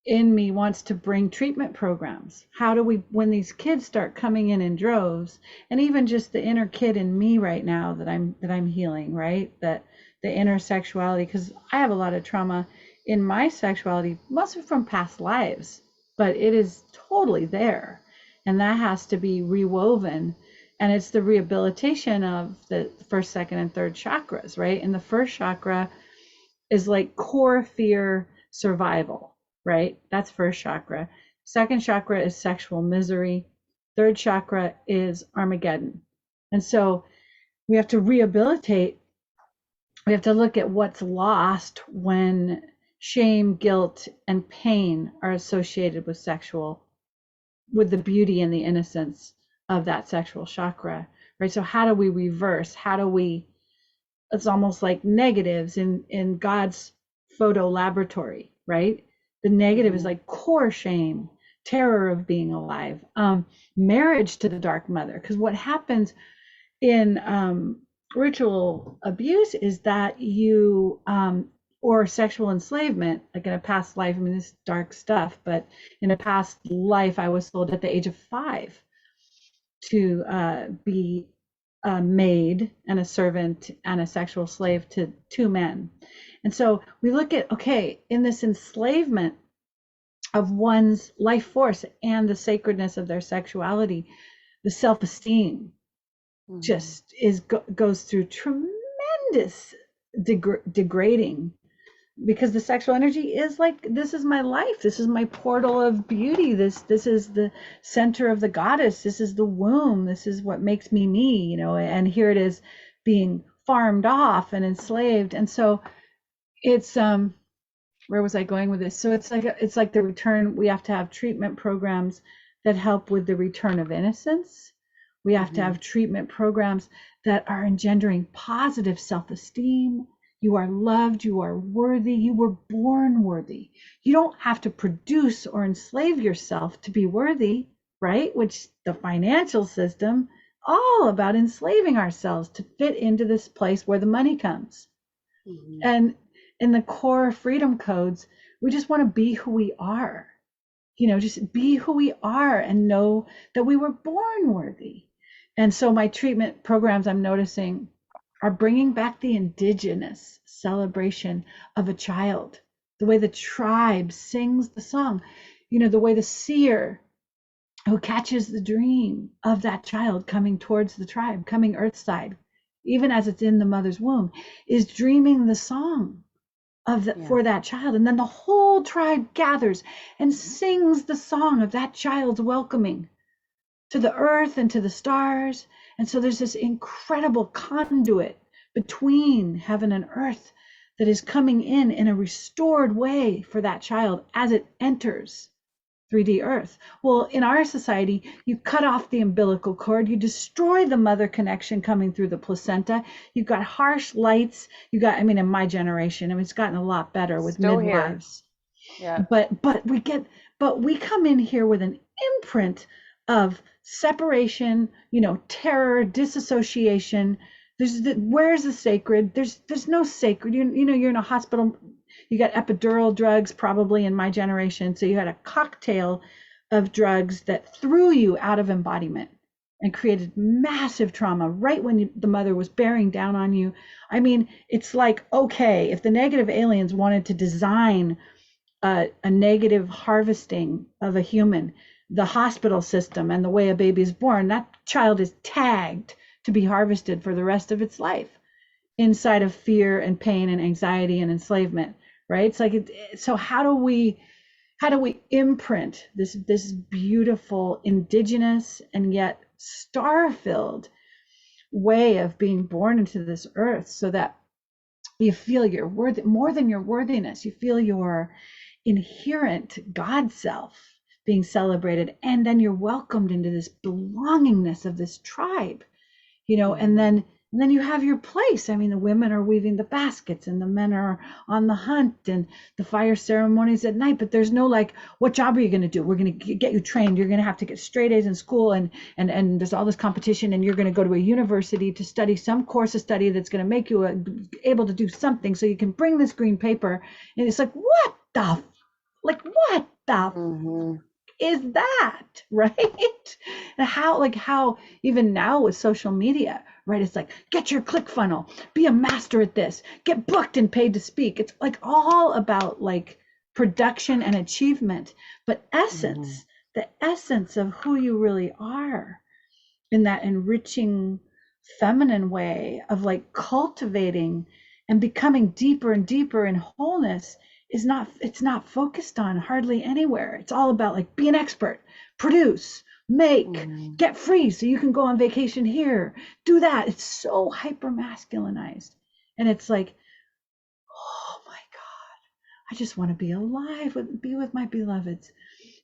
in me wants to bring treatment programs. How do we, when these kids start coming in droves, and even just the inner kid in me right now that I'm healing, right? That the inner sexuality, because I have a lot of trauma in my sexuality, mostly from past lives, but it is totally there. And that has to be rewoven. And it's the rehabilitation of the first, second, and third chakras, right? And the first chakra is like core fear survival, right? That's first chakra. Second chakra is sexual misery. Third chakra is Armageddon. And so we have to rehabilitate. We have to look at what's lost when shame, guilt, and pain are associated with the beauty and the innocence of that sexual chakra, right? So how do we reverse? How do we, it's almost like negatives in God's photo laboratory, right? The negative is like core shame, terror of being alive, marriage to the dark mother. Because what happens in ritual abuse is that you or sexual enslavement, like in a past life, I mean, this is dark stuff, but in a past life, I was sold at the age of 5 to be a maid and a servant and a sexual slave to 2 men. And so we look at, okay, in this enslavement of one's life force and the sacredness of their sexuality, the self-esteem just goes through tremendous degrading, because the sexual energy is like, this is my life, this is my portal of beauty, this is the center of the goddess, this is the womb, this is what makes me me, you know. And here it is being farmed off and enslaved. And so it's where was I going with this? So it's like the return. We have to have treatment programs that help with the return of innocence. We have to have treatment programs that are engendering positive self-esteem. You are loved, you are worthy, you were born worthy. You don't have to produce or enslave yourself to be worthy, right? Which the financial system, all about enslaving ourselves to fit into this place where the money comes. And in the core freedom codes, we just want to be who we are, you know, just be who we are and know that we were born worthy. And so my treatment programs, I'm noticing, are bringing back the indigenous celebration of a child, the way the tribe sings the song, you know, the way the seer who catches the dream of that child coming towards the tribe, coming earthside, even as it's in the mother's womb, is dreaming the song of for that child. And then the whole tribe gathers and sings the song of that child's welcoming to the earth and to the stars. And so there's this incredible conduit between heaven and earth that is coming in a restored way for that child as it enters 3D earth. Well, in our society, you cut off the umbilical cord, you destroy the mother connection coming through the placenta. You've got harsh lights. You got, I mean, in my generation, I mean, it's gotten a lot better with still midwives. Here. Yeah. But we come in here with an imprint of separation, you know, terror, disassociation. Where's the sacred? There's no sacred. You know, you're in a hospital. You got epidural drugs probably in my generation. So you had a cocktail of drugs that threw you out of embodiment and created massive trauma right when the mother was bearing down on you. I mean, it's like, okay, if the negative aliens wanted to design a negative harvesting of a human, the hospital system and the way a baby is born, that child is tagged to be harvested for the rest of its life inside of fear and pain and anxiety and enslavement, right? It's like, so how do we imprint this beautiful indigenous and yet star-filled way of being born into this earth, so that you feel your worth more than your worthiness, you feel your inherent God self, being celebrated, and then you're welcomed into this belongingness of this tribe, and then you have your place. I mean, the women are weaving the baskets and the men are on the hunt and the fire ceremonies at night, but there's no like, what job are you going to do? We're going to get you trained. You're going to have to get straight A's in school, and there's all this competition, and you're going to go to a university to study some course of study that's going to make you able to do something so you can bring this green paper. And it's like, what the is that, right? And how even now with social media, right? It's like, get your click funnel, be a master at this, get booked and paid to speak. It's like all about like production and achievement, but essence, the essence of who you really are in that enriching feminine way of like cultivating and becoming deeper and deeper in wholeness it's not focused on hardly anywhere. It's all about like be an expert, produce, make, get free so you can go on vacation here, do that. It's so hyper masculinized, and it's like, oh my god, I just want to be alive, be with my beloveds.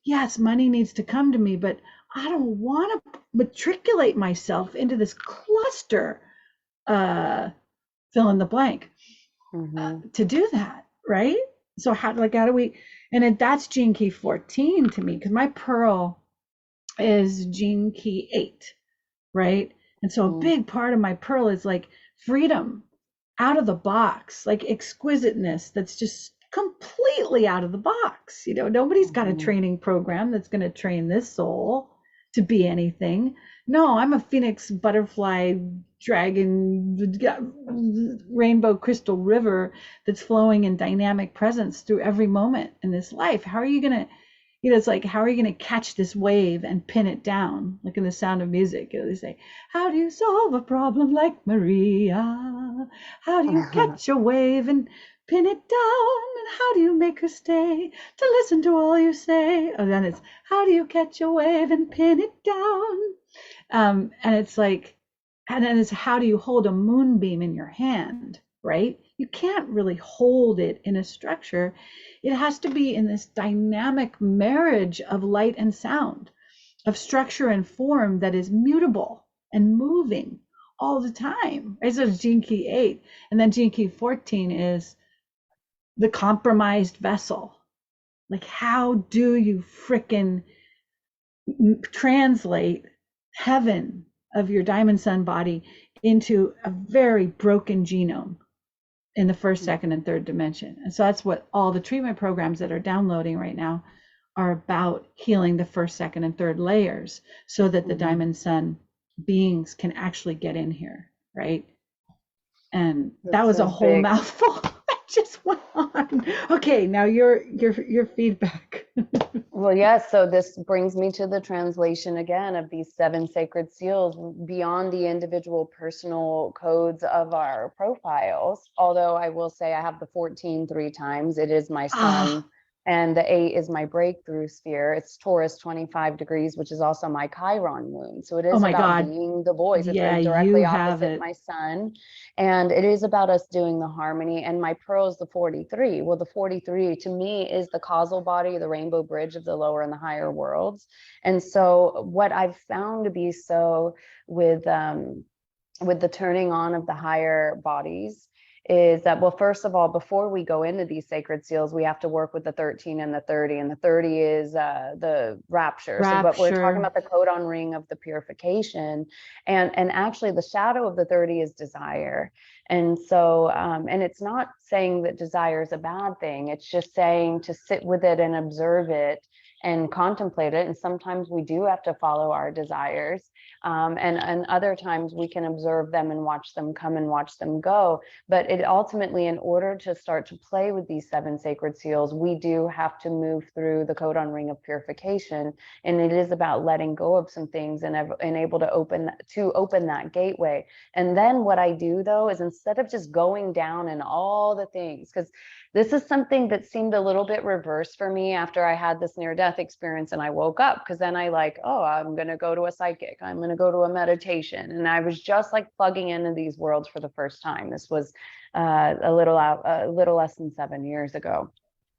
Yes, money needs to come to me, but I don't want to matriculate myself into this cluster, fill in the blank, to do that, right? So how do we, and that's gene key 14 to me, because my pearl is gene key 8, right? And so a big part of my pearl is like freedom out of the box, like exquisiteness that's just completely out of the box. Nobody's got a training program that's going to train this soul to be anything. No, I'm a phoenix, butterfly, dragon, rainbow crystal river that's flowing in dynamic presence through every moment in this life. How are you going to, it's like, how are you going to catch this wave and pin it down? Like in The Sound of Music, they say, how do you solve a problem like Maria? How do you catch a wave and pin it down? And how do you make her stay to listen to all you say? And then it's, how do you catch a wave and pin it down? And it's like, and then it's, how do you hold a moonbeam in your hand, right? You can't really hold it in a structure. It has to be in this dynamic marriage of light and sound, of structure and form that is mutable and moving all the time. Right? So it's gene key 8. And then gene key 14 is the compromised vessel. Like, how do you frickin' translate heaven of your diamond sun body into a very broken genome in the first, second, and third dimension? And so that's what all the treatment programs that are downloading right now are about, healing the first, second, and third layers so that the diamond sun beings can actually get in here, right? And that was a whole mouthful. I just went on. Okay, now your feedback. Well, yes. So this brings me to the translation again of these 7 sacred seals beyond the individual personal codes of our profiles. Although I will say I have the 14 3 times. It is my sun. And the 8 is my breakthrough sphere. It's Taurus 25 degrees, which is also my Chiron moon. So it is about being the voice. It's directly opposite my sun. And it is about us doing the harmony. And my pearl is the 43. Well, the 43 to me is the causal body, the rainbow bridge of the lower and the higher worlds. And so what I've found to be so with the turning on of the higher bodies is that, well, first of all, before we go into these sacred seals, we have to work with the 13 and the 30, and the 30 is the rapture. So, but we're talking about the codon ring of the purification, and actually the shadow of the 30 is desire. And so, and it's not saying that desire is a bad thing. It's just saying to sit with it and observe it and contemplate it. And sometimes we do have to follow our desires. And other times we can observe them and watch them come and watch them go. But it ultimately, in order to start to play with these 7 sacred seals, we do have to move through the codon ring of purification. And it is about letting go of some things and able to open that gateway. And then what I do though is, instead of just going down in all the things, because this is something that seemed a little bit reversed for me after I had this near-death experience and I woke up, because then I I'm going to go to a psychic, I'm going to go to a meditation. And I was just like plugging into these worlds for the first time. This was a little less than 7 years ago.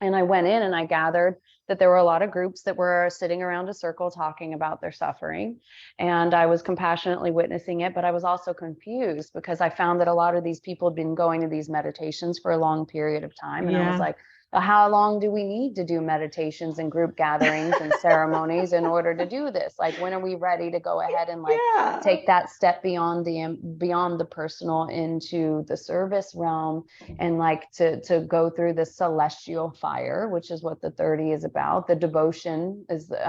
And I went in and I gathered that there were a lot of groups that were sitting around a circle talking about their suffering. And I was compassionately witnessing it, but I was also confused because I found that a lot of these people had been going to these meditations for a long period of time. And I was Yeah. like, how long do we need to do meditations and group gatherings and ceremonies in order to do this? Like, when are we ready to go ahead and like Yeah. take that step beyond the personal into the service realm, and like to go through the celestial fire, which is what the 30 is about. The devotion is the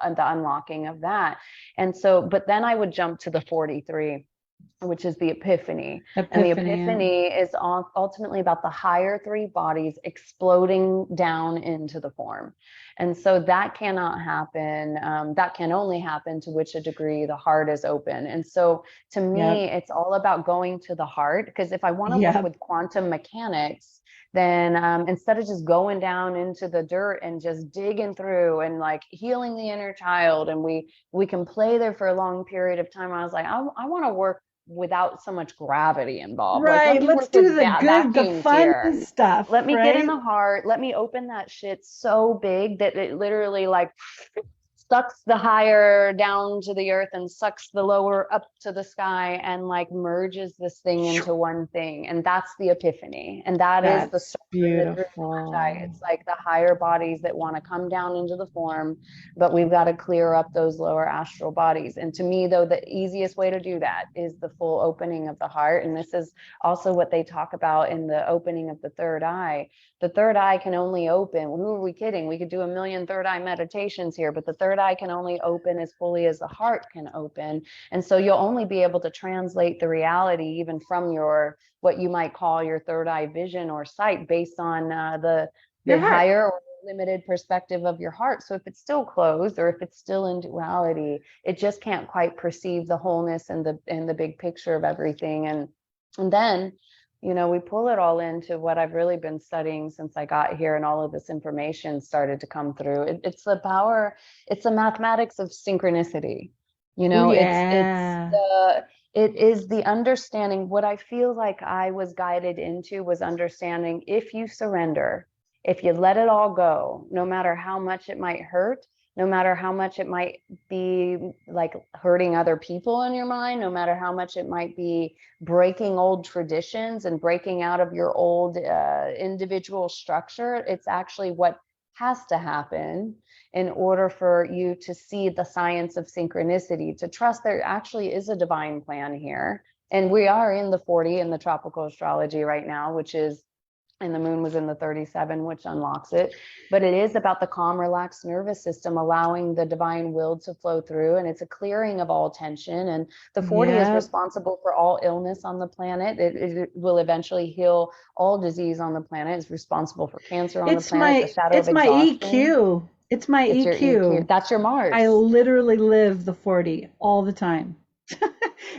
unlocking of that. And so, but then I would jump to the 43, which is the epiphany. And the Epiphany. Yeah. epiphany is ultimately about the higher three bodies exploding down into the form. And so that cannot happen. That can only happen to which a degree the heart is open. And so to me, Yep. it's all about going to the heart. Because if I want to work Yep. with quantum mechanics, then instead of just going down into the dirt and just digging through and like healing the inner child, and we can play there for a long period of time, I was like, I want to work without so much gravity involved. Like, let Right. me Let's work do with the good, the vacuums fun here. stuff, Let me get in right? the heart. Let me open that shit so big that it literally like sucks the higher down to the earth and sucks the lower up to the sky, and like merges this thing into one thing. And that's the epiphany. And that is the That's story of the Dream Magi. beautiful. It's like the higher bodies that want to come down into the form, but we've got to clear up those lower astral bodies. And to me, though, the easiest way to do that is the full opening of the heart. And this is also what they talk about in the opening of the third eye. The third eye can only open. Who are we kidding? We could do a million third eye meditations here, but the third eye can only open as fully as the heart can open. And so you'll only be able to translate the reality even from your, what you might call your third eye vision or sight, based on Your the heart. higher or limited perspective of your heart. So if it's still closed, or if it's still in duality, it just can't quite perceive the wholeness and the big picture of everything. And then, we pull it all into what I've really been studying since I got here, and all of this information started to come through. It's the power, it's the mathematics of synchronicity. Oh It's yeah. it is the understanding. What I feel like I was guided into was understanding, if you surrender, if you let it all go, no matter how much it might hurt, no matter how much it might be like hurting other people in your mind, no matter how much it might be breaking old traditions and breaking out of your old individual structure, it's actually what has to happen in order for you to see the science of synchronicity, to trust there actually is a divine plan here. And we are in the 40 in the tropical astrology right now, which is, and the moon was in the 37, which unlocks it. But it is about the calm, relaxed nervous system, allowing the divine will to flow through. And it's a clearing of all tension. And the 40 is Yep. responsible for all illness on the planet. It will eventually heal all disease on the planet. It's responsible for cancer on the planet, the shadow of It's my exhaustion. EQ. It's my It's your EQ. EQ. That's your I Mars. literally live the 40 all the time.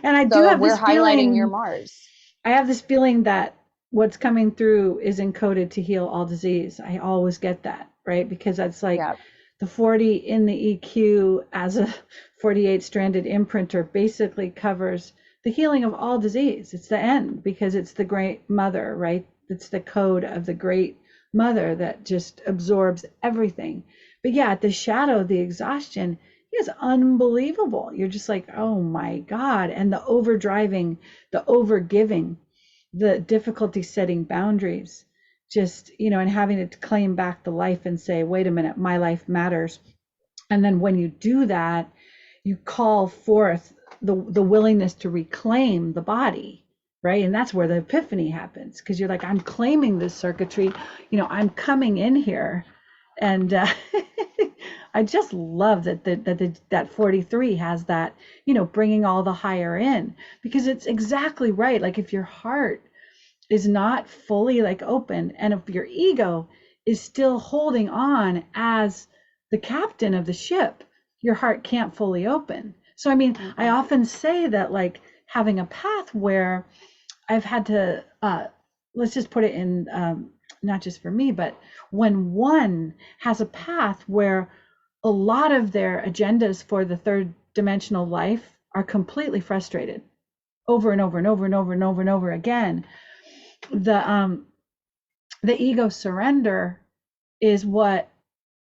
And I do So have we're this highlighting your feeling, Mars. I have this feeling that what's coming through is encoded to heal all disease. I always get that, right? Because that's like Yeah. the 40 in the EQ as a 48 stranded imprinter basically covers the healing of all disease. It's the end, because it's the great mother, right? It's the code of the great mother that just absorbs everything. But yeah, the shadow, the exhaustion is unbelievable. You're just like, oh my God. And the overdriving, the overgiving, the difficulty setting boundaries, just, and having to claim back the life and say, wait a minute, my life matters. And then when you do that, you call forth the willingness to reclaim the body, right? And that's where the epiphany happens, because you're like, I'm claiming this circuitry, I'm coming in here. And I just love that 43 has that, bringing all the higher in, because it's exactly right. Like, if your heart is not fully like open, and if your ego is still holding on as the captain of the ship, your heart can't fully open. So I mean, I Mm-hmm. often say that, like, having a path where I've had to let's just put it in, not just for me, but when one has a path where a lot of their agendas for the third dimensional life are completely frustrated over and over and over and over and over and over again, the ego surrender is what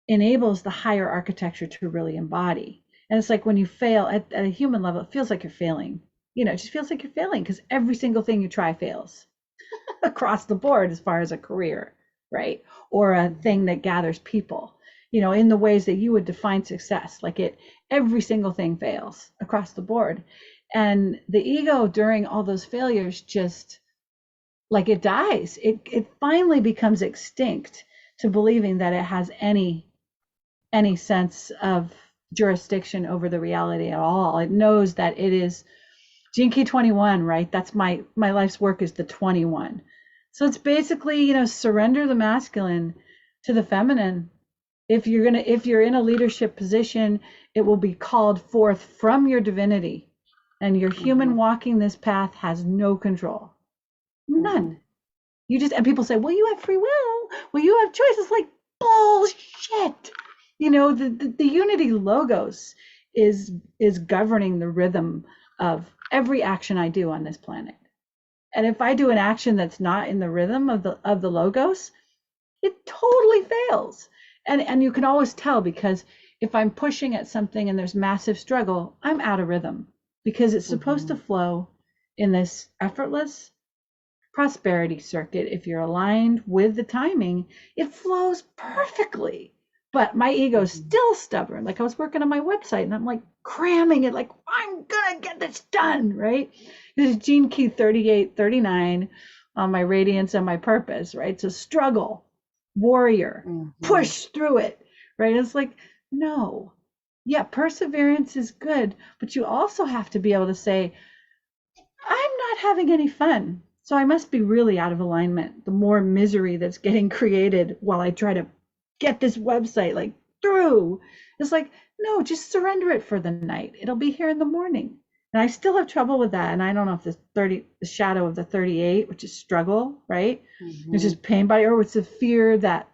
enables the higher architecture to really embody. And it's like when you fail at a human level, it feels like you're failing. It just feels like you're failing because every single thing you try fails across the board as far as a career, right? Or a thing that gathers people, in the ways that you would define success. Like every single thing fails across the board. And the ego during all those failures just like it dies. It finally becomes extinct to believing that it has any sense of jurisdiction over the reality at all. It knows that it is Gene Key 21, right? That's my life's work is the 21. So it's basically, surrender the masculine to the feminine. If you're in a leadership position, it will be called forth from your divinity. And your human walking this path has no control. None. And people say, well, you have free will. Well, you have choice. It's like bullshit. The unity logos is governing the rhythm of every action I do on this planet. And if I do an action that's not in the rhythm of the logos, it totally fails. And you can always tell, because if I'm pushing at something and there's massive struggle, I'm out of rhythm, because it's supposed to flow in this effortless prosperity circuit. If you're aligned with the timing, it flows perfectly. But my ego's still stubborn. Like I was working on my website and I'm like cramming it, like I'm gonna get this done, right? This is Gene Key 38, 39 on my radiance and my purpose, right? So struggle, warrior, push through it, right? It's like, no. Yeah, perseverance is good, but you also have to be able to say, I'm not having any fun. So I must be really out of alignment. The more misery that's getting created while I try to get this website like through. It's like, no, just surrender it for the night. It'll be here in the morning. And I still have trouble with that. And I don't know if the shadow of the 38, which is struggle, right? Which is pain body, or it's the fear that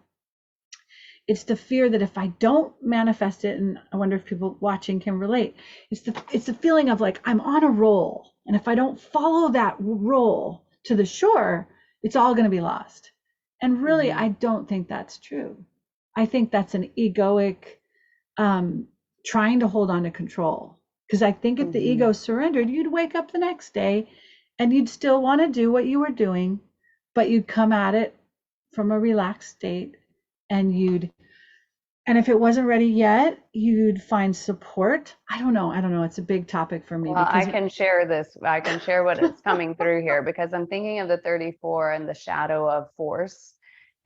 if I don't manifest it, and I wonder if people watching can relate, it's the feeling of like I'm on a roll. And if I don't follow that roll to the shore, it's all going to be lost. And really, I don't think that's true. I think that's an egoic trying to hold on to control. Because I think if the ego surrendered, you'd wake up the next day and you'd still want to do what you were doing, but you'd come at it from a relaxed state, and if it wasn't ready yet, you'd find support. I don't know. It's a big topic for me. Well, I can share this. I can share what is coming through here, because I'm thinking of the 34 and the shadow of force.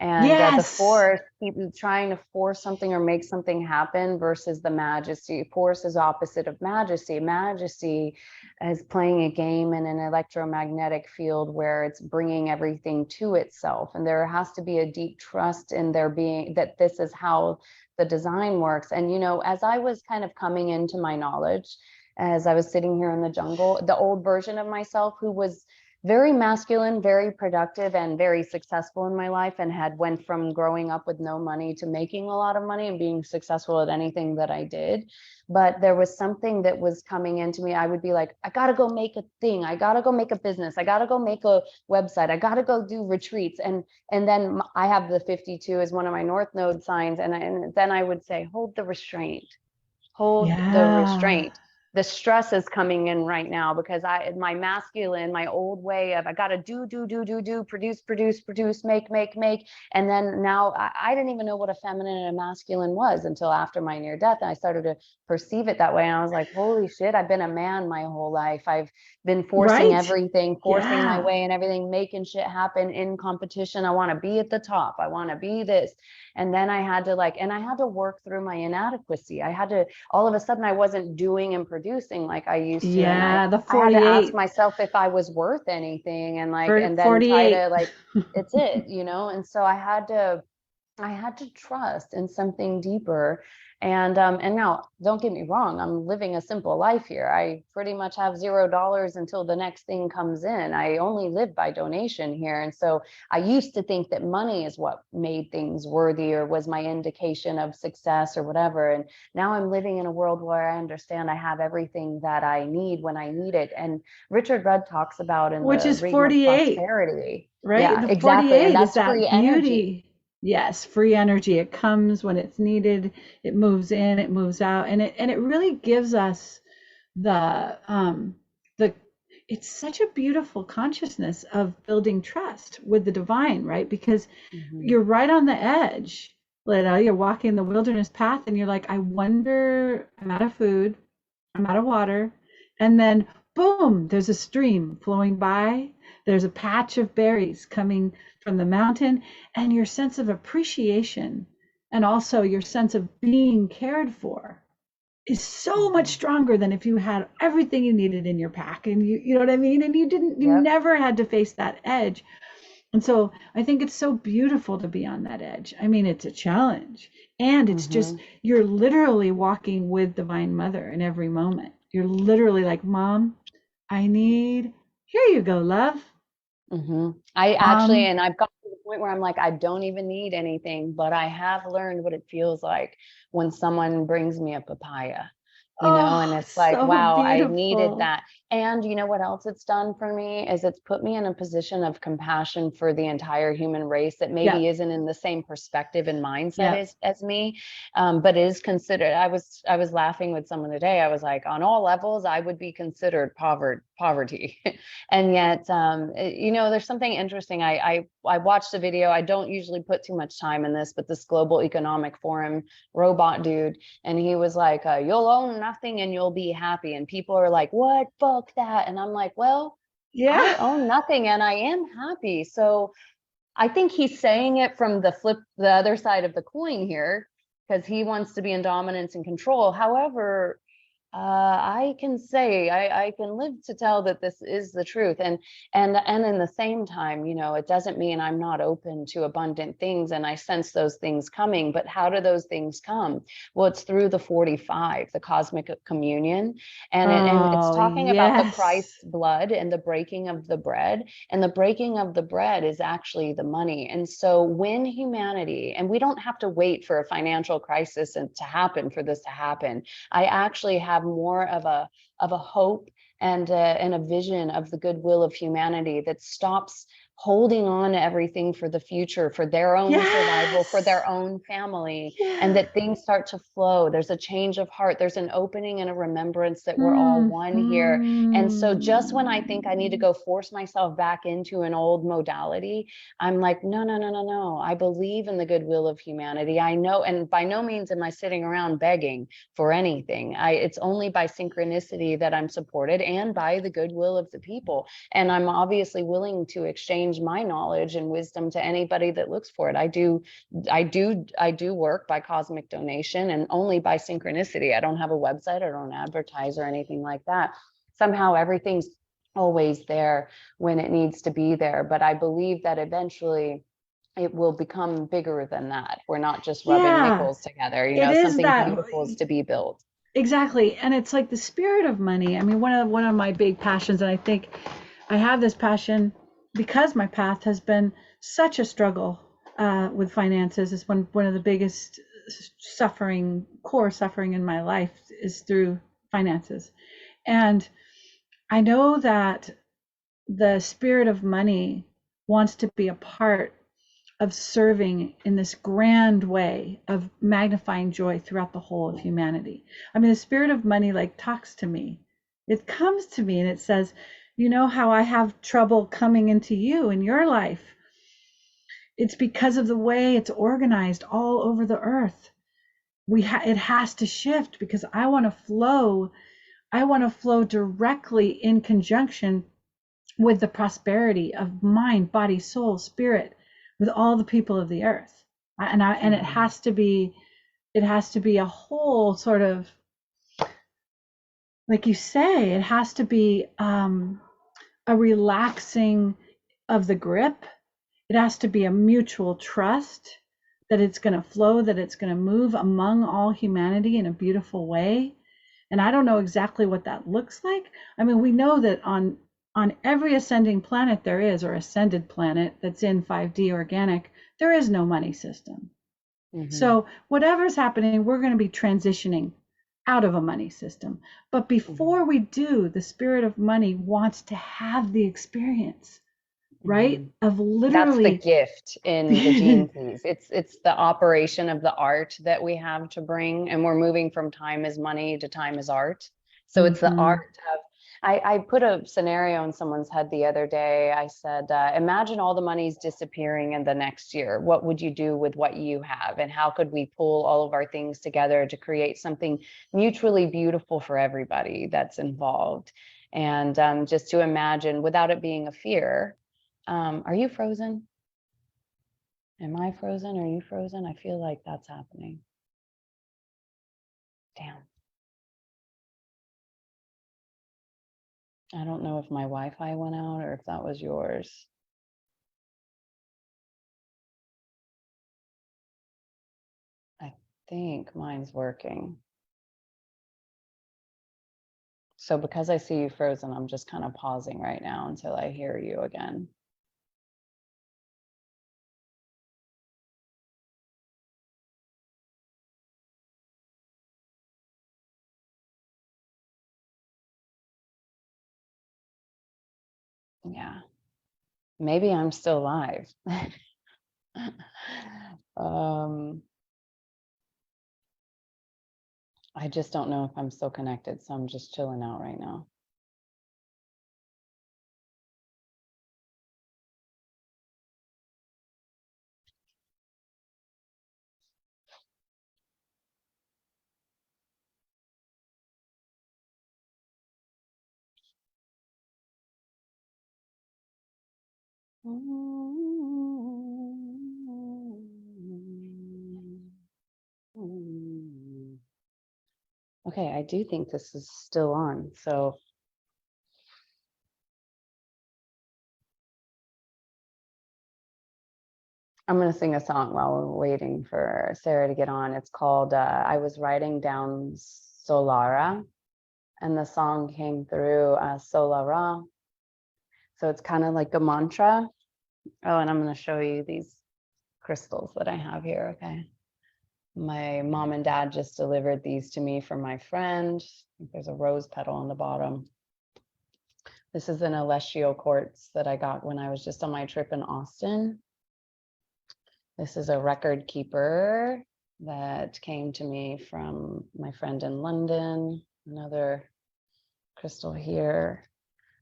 And the force, people trying to force something or make something happen, versus the majesty. Force is opposite of majesty. Majesty is playing a game in an electromagnetic field where it's bringing everything to itself. And there has to be a deep trust in there being that this is how the design works. And, as I was kind of coming into my knowledge, as I was sitting here in the jungle, the old version of myself, who was very masculine, very productive, and very successful in my life, and had went from growing up with no money to making a lot of money and being successful at anything that I did. But there was something that was coming into me. I would be like, I gotta go make a thing. I gotta go make a business. I gotta go make a website. I gotta go do retreats. And then I have the 52 as one of my North Node signs. And then I would say, hold the restraint. Hold the restraint. The stress is coming in right now, because my masculine, my old way of I gotta do, produce, make. And then now I didn't even know what a feminine and a masculine was until after my near death. And I started to perceive it that way. And I was like, holy shit, I've been a man my whole life. I've been forcing everything, forcing my way and everything, making shit happen in competition. I want to be at the top. I want to be this. And then I had to work through my inadequacy. I had to, all of a sudden I wasn't doing and producing like I used to. Yeah, the 48. I had to ask myself if I was worth anything, and and then 48. Try to it's it, And so I had to trust in something deeper. And now, don't get me wrong, I'm living a simple life here. I pretty much have $0 until the next thing comes in. I only live by donation here. And so I used to think that money is what made things worthy, or was my indication of success or whatever. And now I'm living in a world where I understand I have everything that I need when I need it. And Richard Rudd talks about in which the is Reading 48 prosperity, right? Yeah, the exactly. And that's is that free beauty. energy. Yes, free energy. It comes when it's needed. It moves in, it moves out, and it really gives us the it's such a beautiful consciousness of building trust with the divine, right? Because Mhm. you're right on the edge. You're walking the wilderness path and you're like, I wonder, I'm out of food, I'm out of water. And then boom, there's a stream flowing by. There's a patch of berries coming from the mountain, and your sense of appreciation and also your sense of being cared for is so much Mhm. stronger than if you had everything you needed in your pack and you know what I mean? And you Yep. never had to face that edge. And so I think it's so beautiful to be on that edge. I mean, it's a challenge. And it's just, Mhm. you're literally walking with Divine Mother in every moment. You're literally like, Mom, I need, here you go, love. I actually, Mom, and I've got to the point where I'm like, I don't even need anything, but I have learned what it feels like when someone brings me a papaya, and oh, it's like, so wow, I needed beautiful. that. And you know what else it's done for me is it's put me in a position of compassion for the entire human race that maybe Yep, isn't in the same perspective and mindset yep. as me, but is considered. I was laughing with someone today. I was like, on all levels, I would be considered poverty. And yet there's something interesting. I watched a video. I don't usually put too much time in this, but this global economic forum robot dude, and he was like, you'll own nothing and you'll be happy, and people are like, what, fuck that. And I'm like, well, Yeah. I own nothing and I am happy. So I think he's saying it from the other side of the coin here, because he wants to be in dominance and control. However, I can say I can live to tell that this is the truth, and in the same time, it doesn't mean I'm not open to abundant things, and I sense those things coming. But how do those things come? Well, it's through the 45, the cosmic communion, and it's Oh, talking about the yes. Christ's blood and the breaking of the bread, and the breaking of the bread is actually the money. And so when humanity, and we don't have to wait for a financial crisis and to happen for this to happen. I actually have more of a hope and a vision of the goodwill of humanity that stops holding on to everything for the future, for their own survival, for Yes. their own family, and Yeah. that things start to flow. There's a change of heart. There's an opening and a remembrance that we're all one here. And so just when I think I need to Hmm. go force myself back into an old modality, I'm like, no, no, no, no, no. I believe in the goodwill of humanity. I know, and by no means am I sitting around begging for anything. It's only by synchronicity that I'm supported, and by the goodwill of the people. And I'm obviously willing to exchange my knowledge and wisdom to anybody that looks for it. I do work by cosmic donation and only by synchronicity. I don't have a website, I don't advertise or anything like that. Somehow everything's always there when it needs to be there. But I believe that eventually it will become bigger than that. We're not just rubbing Yeah, nickels together, it is something that. beautiful is to be built. Exactly. And it's like the spirit of money. I mean, one of my big passions, and I think I have this passion because my path has been such a struggle with finances. It's one of the biggest core suffering in my life is through finances. And I know that the spirit of money wants to be a part of serving in this grand way of magnifying joy throughout the whole of humanity. I mean, the spirit of money like talks to me. It comes to me and it says, you know how I have trouble coming into you in your life? It's because of the way it's organized all over the earth. It has to shift because I want to flow. I want to flow directly in conjunction with the prosperity of mind, body, soul, spirit, with all the people of the earth. And Mhm. it has to be a whole sort of, like you say, it has to be a relaxing of the grip. It has to be a mutual trust that it's going to flow, that it's going to move among all humanity in a beautiful way. And I don't know exactly what that looks like. I mean, we know that on every ascending planet there is, or ascended planet that's in 5D organic, there is no money system. Mhm. So whatever's happening, we're going to be transitioning out of a money system. But before Mhm. we do, the spirit of money wants to have the experience right? Mhm. Of That's the literally, gift in the gene keys. It's the operation of the art that we have to bring, and we're moving from time is money to time is art. So it's the Mhm. art of, I put a scenario in someone's head the other day. I said, imagine all the money's disappearing in the next year. What would you do with what you have? And how could we pull all of our things together to create something mutually beautiful for everybody that's involved? And just to imagine without it being a fear. Are you frozen? Am I frozen? Are you frozen? I feel like that's happening. Damn. I don't know if my Wi-Fi went out or if that was yours. I think mine's working. So because I see you frozen, I'm just kind of pausing right now until I hear you again. Yeah. Maybe I'm still live. um, I just don't know if I'm still connected, so I'm just chilling out right now. Okay, I do think this is still on. So I'm going to sing a song while we're waiting for Sarah to get on. It's called I Was Writing Down Solara, and the song came through Solara. So it's kind of like a mantra. Oh, and I'm going to show you these crystals that I have here. Okay. My mom and dad just delivered these to me from my friend. There's a rose petal on the bottom. This is an Alessio quartz that I got when I was just on my trip in Austin. This is a record keeper that came to me from my friend in London. Another crystal here.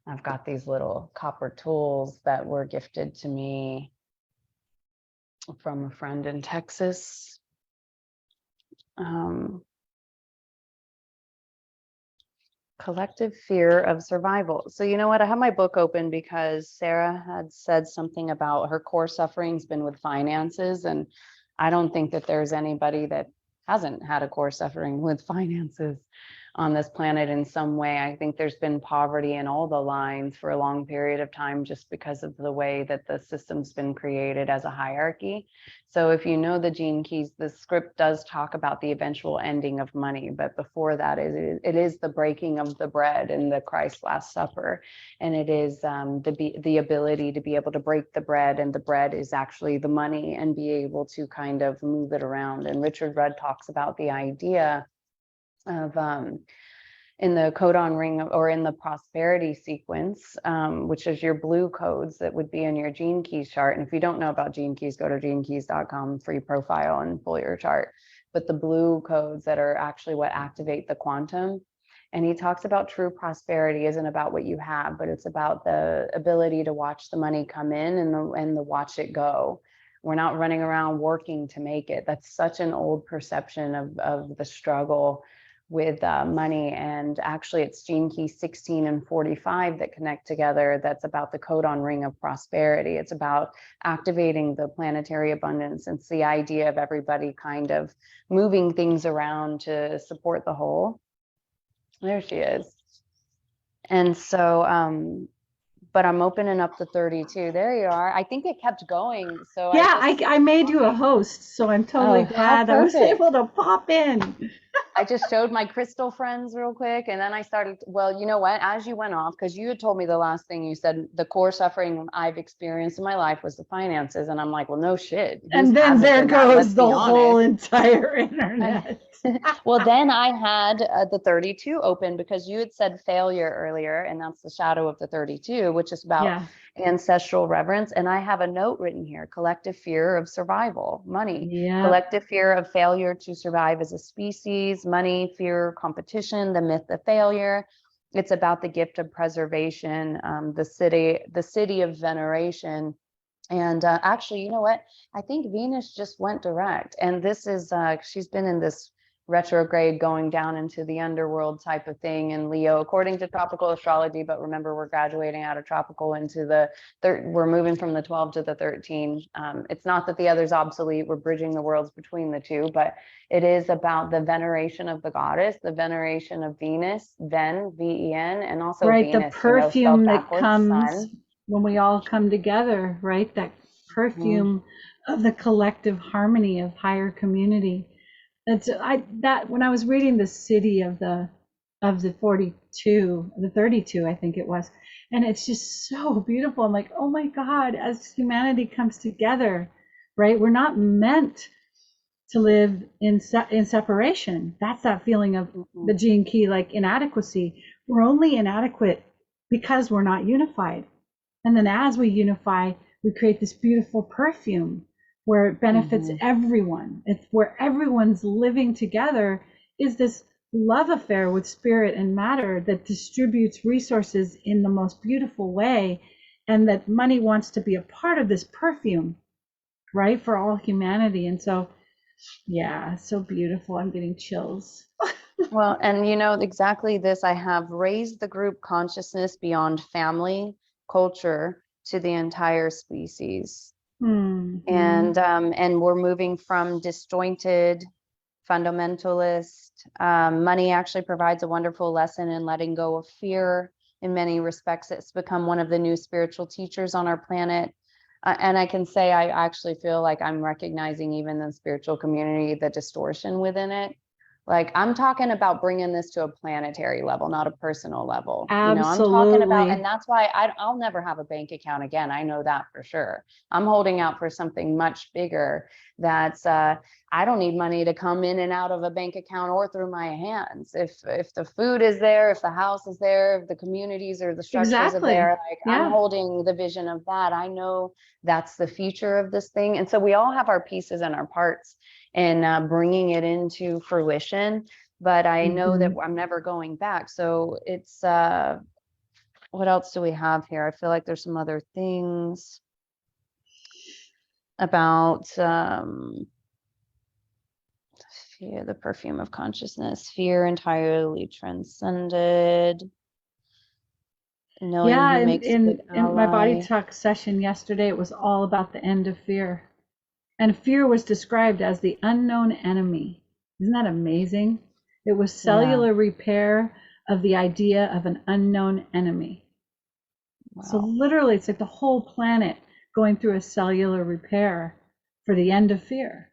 I've got these little copper tools that were gifted to me from a friend in Texas. Collective fear of survival. So you know what? I have my book open because Sarah had said something about her core suffering's been with finances, and I don't think that there's anybody that hasn't had a core suffering with finances on this planet in some way. I think there's been poverty in all the lines for a long period of time just because of the way that the system's been created as a hierarchy. So if you know the gene keys, the script does talk about the eventual ending of money, but before that, it is the breaking of the bread in the Christ Last Supper, and it is the ability to be able to break the bread, and the bread is actually the money, and be able to kind of move it around. And Richard Rudd talks about the idea of in the codon ring or in the prosperity sequence, which is your blue codes that would be in your gene keys chart. And if you don't know about gene keys, go to genekeys.com, free profile, and pull your chart. But the blue codes that are actually what activate the quantum. And he talks about true prosperity isn't about what you have, but it's about the ability to watch the money come in and the watch it go. We're not running around working to make it. That's such an old perception of the struggle with money. And actually it's gene key 16 and 45 that connect together. That's about the codon ring of prosperity. It's about activating the planetary abundance. It's the idea of everybody kind of moving things around to support the whole. There she is. And so but I'm opening up the 32. There you are. I think it kept going. So I Yeah, just I made you a host, so I'm totally oh, how glad I was perfect. able to pop in. I just showed my crystal friends real quick, and then I started, well, you know what, as you went off, because you had told me the last thing you said, the core suffering I've experienced in my life was the finances. And I'm like, well, no shit. Whose And then hasn't there been that? Let's goes be the whole honest. entire And internet. well, then I had the 32 open because you had said failure earlier, and that's the shadow of the 32, which is about Yeah. ancestral reverence. And I have a note written here: collective fear of survival, money, Yeah. collective fear of failure to survive as a species, money, fear, competition, the myth of failure. It's about the gift of preservation, the city of veneration. And actually, you know what? I think Venus just went direct. And this is, she's been in this retrograde going down into the underworld type of thing in Leo, according to tropical astrology. But remember, we're graduating out of tropical into the we're moving from the 12 to the 13. It's not that the other's obsolete. We're bridging the worlds between the two, but it is about the veneration of the goddess, the veneration of Venus, Ven, and also Right, the Venus, you know, spelled perfume that backwards, comes sun. when we all come together, right? That Mhm. perfume of the collective harmony of higher community. That's that when I was reading the city of the 42, the 32, I think it was, and it's just so beautiful. I'm like, oh my God, as humanity comes together, right? We're not meant to live in separation. That's that feeling of the Mhm. gene key, like inadequacy. We're only inadequate because we're not unified. And then as we unify, we create this beautiful perfume where it benefits Mhm. everyone. It's where everyone's living together is this love affair with spirit and matter that distributes resources in the most beautiful way. And that money wants to be a part of this perfume, right? For all humanity. And so yeah, so beautiful. I'm getting chills. Well, and you know, exactly this, I have raised the group consciousness beyond family, culture to the entire species. Hmm. And we're moving from disjointed fundamentalist. Money actually provides a wonderful lesson in letting go of fear. In many respects, it's become one of the new spiritual teachers on our planet. And I can say I actually feel like I'm recognizing, even in the spiritual community, the distortion within it. Like, I'm talking about bringing this to a planetary level, not a personal level. You know, I'm talking about, and Absolutely. that's why I'll never have a bank account again. I know that for sure. I'm holding out for something much bigger. That's I don't need money to come in and out of a bank account or through my hands. If the food is there, if the house is there, if the communities or the structures are Exactly. there, like, I'm Yeah. holding the vision of that. I know that's the future of this thing. And so we all have our pieces and our parts in bringing it into fruition. But I know that Hmm. I'm never going back. So it's what else do we have here? I feel like there's some other things about fear, the perfume of consciousness, fear entirely transcended, knowing Yeah, who makes a good in my body ally. talk session yesterday, it was all about the end of fear. And fear was described as the unknown enemy. Isn't that amazing? It was Yeah. cellular repair of the idea of an unknown enemy. So Wow. literally, it's like the whole planet going through a cellular repair for the end of fear,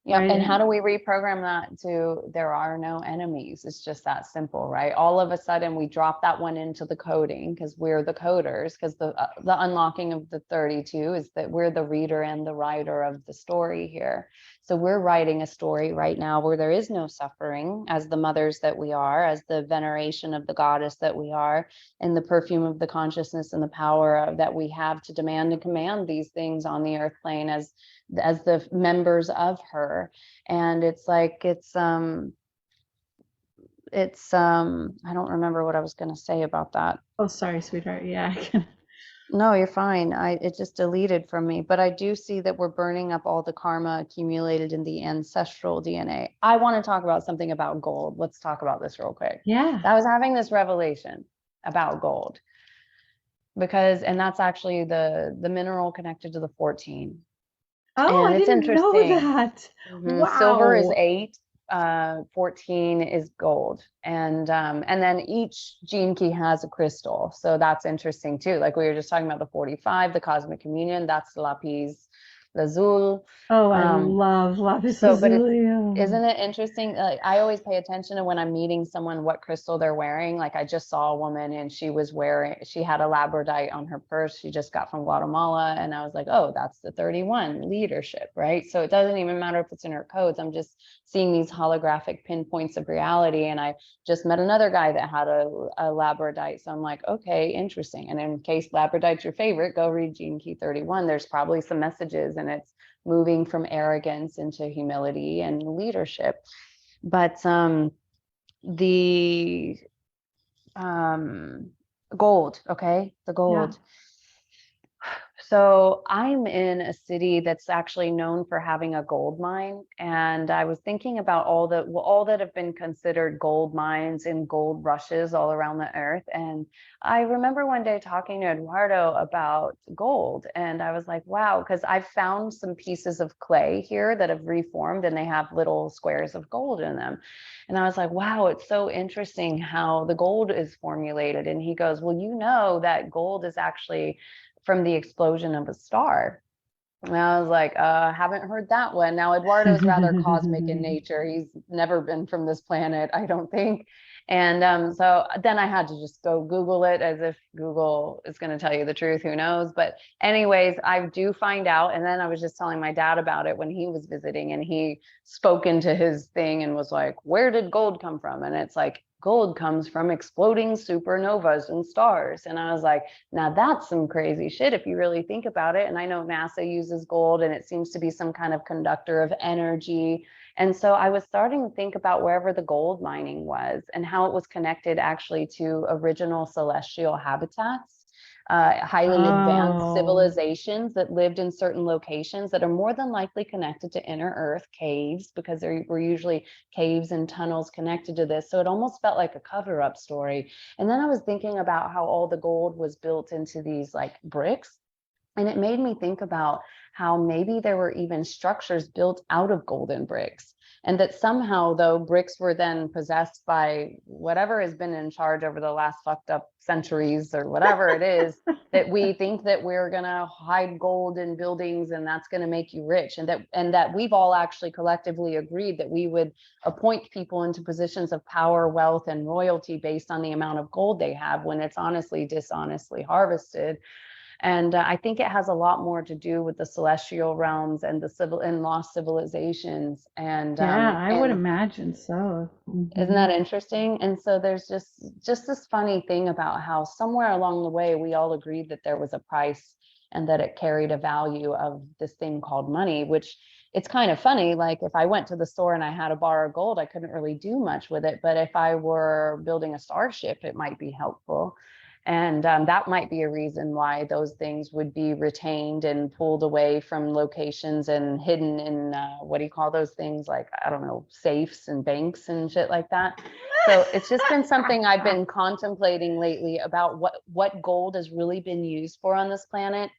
Yep. right? And how And do we reprogram that to there are no enemies? It's just that simple, right? All of a sudden we drop that one into the coding because we're the coders, because the unlocking of the 32 is that we're the reader and the writer of the story here. So we're writing a story right now where there is no suffering, as the mothers that we are, as the veneration of the goddess that we are, and the perfume of the consciousness and the power that we have to demand and command these things on the earth plane as the members of her. And it's like I don't remember what I was going to say about that. oh, sorry, sweetheart. Yeah, I can. No, you're fine. It just deleted from me, but I do see that we're burning up all the karma accumulated in the ancestral DNA. I want to talk about something about gold. Let's talk about this real quick. Yeah. I was having this revelation about gold because, and that's actually the mineral connected to the 14. Oh, And I it's didn't know interesting. that. Silver is Wow. 8, 14 is gold. And then each gene key has a crystal. So that's interesting too. Like we were just talking about the 45, the cosmic communion, that's lapis lazuli. Oh, I Um, love lapis so, but lazuli. isn't it interesting? Like, I always pay attention to when I'm meeting someone, what crystal they're wearing. Like, I just saw a woman and she had a labradorite on her purse. She just got from Guatemala. And I was like, oh, that's the 31 leadership, right? So it doesn't even matter if it's in her codes. I'm just seeing these holographic pinpoints of reality. And I just met another guy that had a labradorite. So I'm like, okay, interesting. And in case labradorite's your favorite, go read Gene Key 31. There's probably some messages, and it's moving from arrogance into humility and leadership. But the um, gold, okay, the Yeah. gold. So I'm in a city that's actually known for having a gold mine, and I was thinking about all that have been considered gold mines and gold rushes all around the earth. And I remember one day talking to Eduardo about gold, and I was like, wow, because I've found some pieces of clay here that have reformed, and they have little squares of gold in them. And I was like, wow, it's so interesting how the gold is formulated. And he goes, well, you know that gold is actually from the explosion of a star. And I was like, haven't heard that one. Now, Eduardo's rather cosmic in nature. He's never been from this planet, I don't think. And so then I had to just go Google it, as if Google is going to tell you the truth. Who knows? But anyways, I do find out. And then I was just telling my dad about it when he was visiting, and he spoke into his thing and was like, where did gold come from? And it's like, gold comes from exploding supernovas and stars. And I was like, now that's some crazy shit if you really think about it. And I know NASA uses gold, and it seems to be some kind of conductor of energy. And so I was starting to think about wherever the gold mining was and how it was connected actually to original celestial habitats, highly advanced Oh, civilizations that lived in certain locations that are more than likely connected to inner earth caves, because there were usually caves and tunnels connected to this. So it almost felt like a cover up story. And then I was thinking about how all the gold was built into these like bricks. And it made me think about how maybe there were even structures built out of golden bricks. And that somehow, though, bricks were then possessed by whatever has been in charge over the last fucked up centuries or whatever it is, that we think that we're going to hide gold in buildings and that's going to make you rich. And that we've all actually collectively agreed that we would appoint people into positions of power, wealth, and royalty based on the amount of gold they have, when it's honestly dishonestly harvested. And I think it has a lot more to do with the celestial realms and the civil and lost civilizations. yeah, I would And imagine so. isn't that interesting? And so there's just this funny thing about how somewhere along the way we all agreed that there was a price and that it carried a value of this thing called money, which it's kind of funny. Like, if I went to the store and I had a bar of gold, I couldn't really do much with it. But if I were building a starship, it might be helpful. And that might be a reason why those things would be retained and pulled away from locations and hidden in what do you call those things? Like, I don't know, safes and banks and shit like that. So it's just been something I've been contemplating lately about what gold has really been used for on this planet,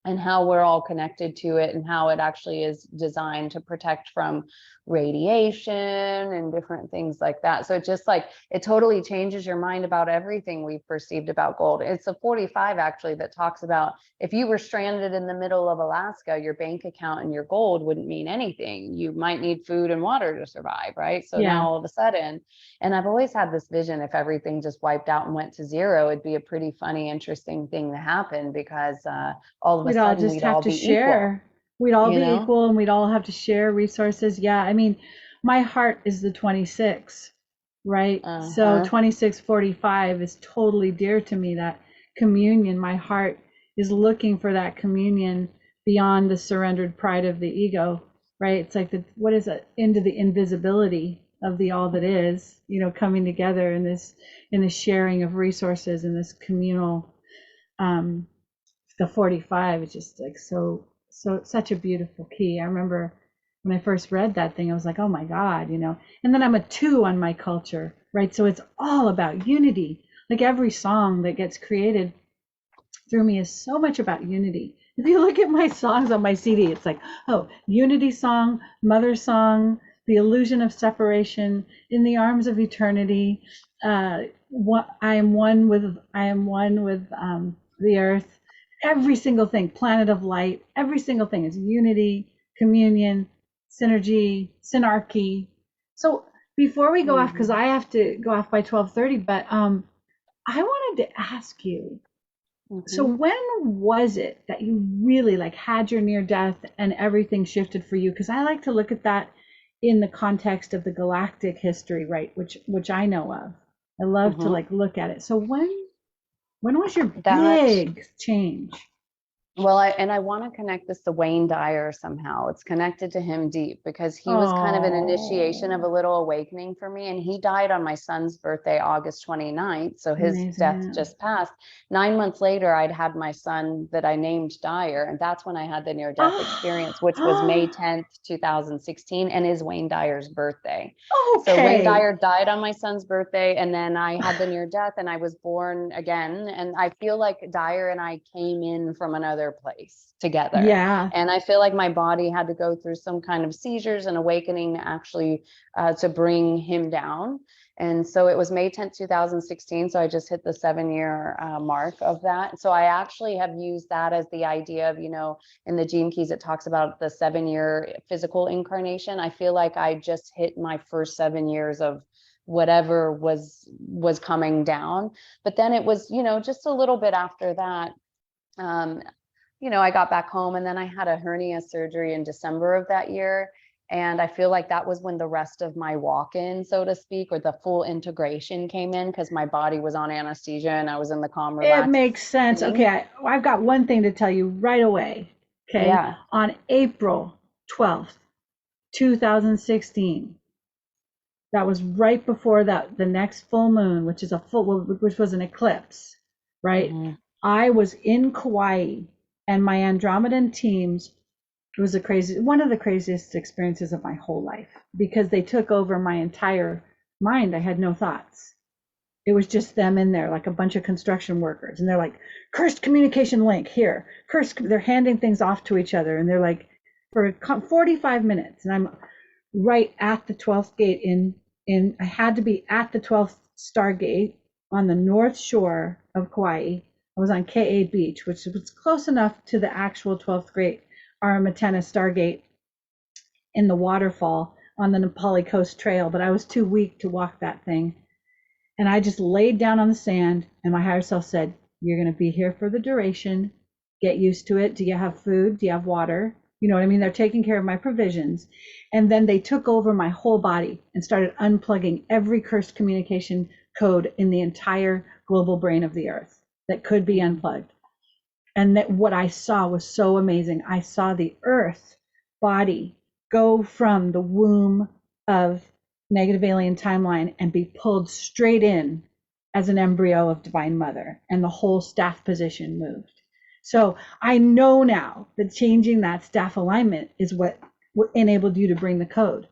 and how we're all connected to it, and how it actually is designed to protect from radiation and different things like that. So it just like, it totally changes your mind about everything we've perceived about gold. It's a 45 actually that talks about if you were stranded in the middle of Alaska, your bank account and your gold wouldn't mean anything. You might need food and water to survive, right? So now Yeah, all of a sudden, and I've always had this vision, if everything just wiped out and went to zero, it'd be a pretty funny, interesting thing to happen, because all of a we'd all sudden just we'd have all to be equal, share. We'd all you be know? equal and we'd all have to share resources. Yeah, I mean, my heart is the 26, right? So Uh-huh. 2645 is totally dear to me, that communion. My heart is looking for that communion beyond the surrendered pride of the ego, right? It's like the, what is it? Into the invisibility of the all that is, coming together in this sharing of resources, in this communal, um, the 45 is just like such a beautiful key. I remember when I first read that thing, I was like, oh my God. And then I'm a 2 on my culture, right? So it's all about unity. Like every song that gets created through me is so much about unity. If you look at my songs on my CD, it's like, oh, unity song, mother song, the illusion of separation, in the arms of eternity. I am one with the earth. every single thing, planet of light, every single thing is unity, communion, synergy, synarchy. So before we go off, because I have to go off by 12:30, but I wanted to ask you, so Mm-hmm. when was it that you really like had your near death and everything shifted for you? Because I like to look at that in the context of the galactic history, right? Which I know of. I love to Mm-hmm. like look at it. So when was your That big change? Well, I want to connect this to Wayne Dyer somehow. It's connected to him deep because he was kind of an initiation of a Oh, little awakening for me. And he died on my son's birthday, August 29th. So his death amazing. just passed. 9 months later, I'd had my son that I named Dyer. And that's when I had the near death experience, which was May Oh, 10th, 2016, and is Wayne Dyer's birthday. So Wayne okay. Dyer died on my son's birthday, and then I had the near death, and I was born again. And I feel like Dyer and I came in from another place together. Yeah. And I feel like my body had to go through some kind of seizures and awakening to actually to bring him down. And so it was May 10th, 2016. So I just hit the 7 year mark of that. So I actually have used that as the idea of, in the Gene Keys, it talks about the 7 year physical incarnation. I feel like I just hit my first 7 years of whatever was coming down. But then it was, just a little bit after that. Um, I got back home, and then I had a hernia surgery in December of that year. And I feel like that was when the rest of my walk in, so to speak, or the full integration came in, because my body was on anesthesia and I was in the calm, It relaxed makes sense. Okay, state. I've got one thing to tell you right away. Okay, Yeah. on April 12th, 2016, that was right before that the next full moon, which was an eclipse, right? Mm-hmm. I was in Kauai, and my Andromedan teams, it was one of the craziest experiences of my whole life, because they took over my entire mind. I had no thoughts. It was just them in there, like a bunch of construction workers, and they're like, cursed communication link here, they're handing things off to each other, and they're like, for 45 minutes, and I'm right at the 12th gate in I had to be at the 12th stargate on the north shore of Kauai. I was on Ka Beach, which was close enough to the actual 12th gate Aramatena stargate in the waterfall on the Nepali Coast Trail, but I was too weak to walk that thing. And I just laid down on the sand, and my higher self said, "You're going to be here for the duration. Get used to it. Do you have food? Do you have water?" You know what I mean? They're taking care of my provisions. And then they took over my whole body and started unplugging every cursed communication code in the entire global brain of the earth that could be Mm-hmm. unplugged. And that what I saw was so amazing. I saw the earth body go from the womb of negative alien timeline and be pulled straight in as an embryo of divine mother, and the whole staff position moved. So I know now that changing that staff alignment is what enabled you to bring the code,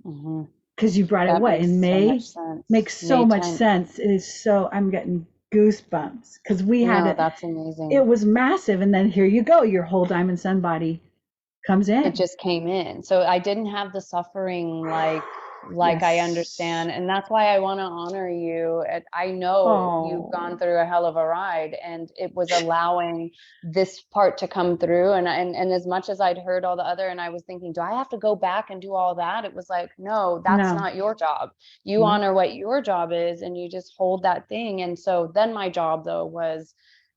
Mm-hmm. because you brought it That what in makes so much May. sense. Makes so May much 10th. sense. It is so, I'm getting goosebumps because we had No, it. that's It amazing. was massive, and then here you go, your whole diamond sun body comes It in. just came in. So I didn't have the suffering like I Yes. understand. And that's why I want to honor you. I know you've gone Oh, through a hell of a ride, and it was allowing this part to come through. And as much as I'd heard all the other, and I was thinking, do I have to go back and do all that? It was like, no, that's no, not your job. You no. honor what your job is, and you just hold that thing. And so then my job though was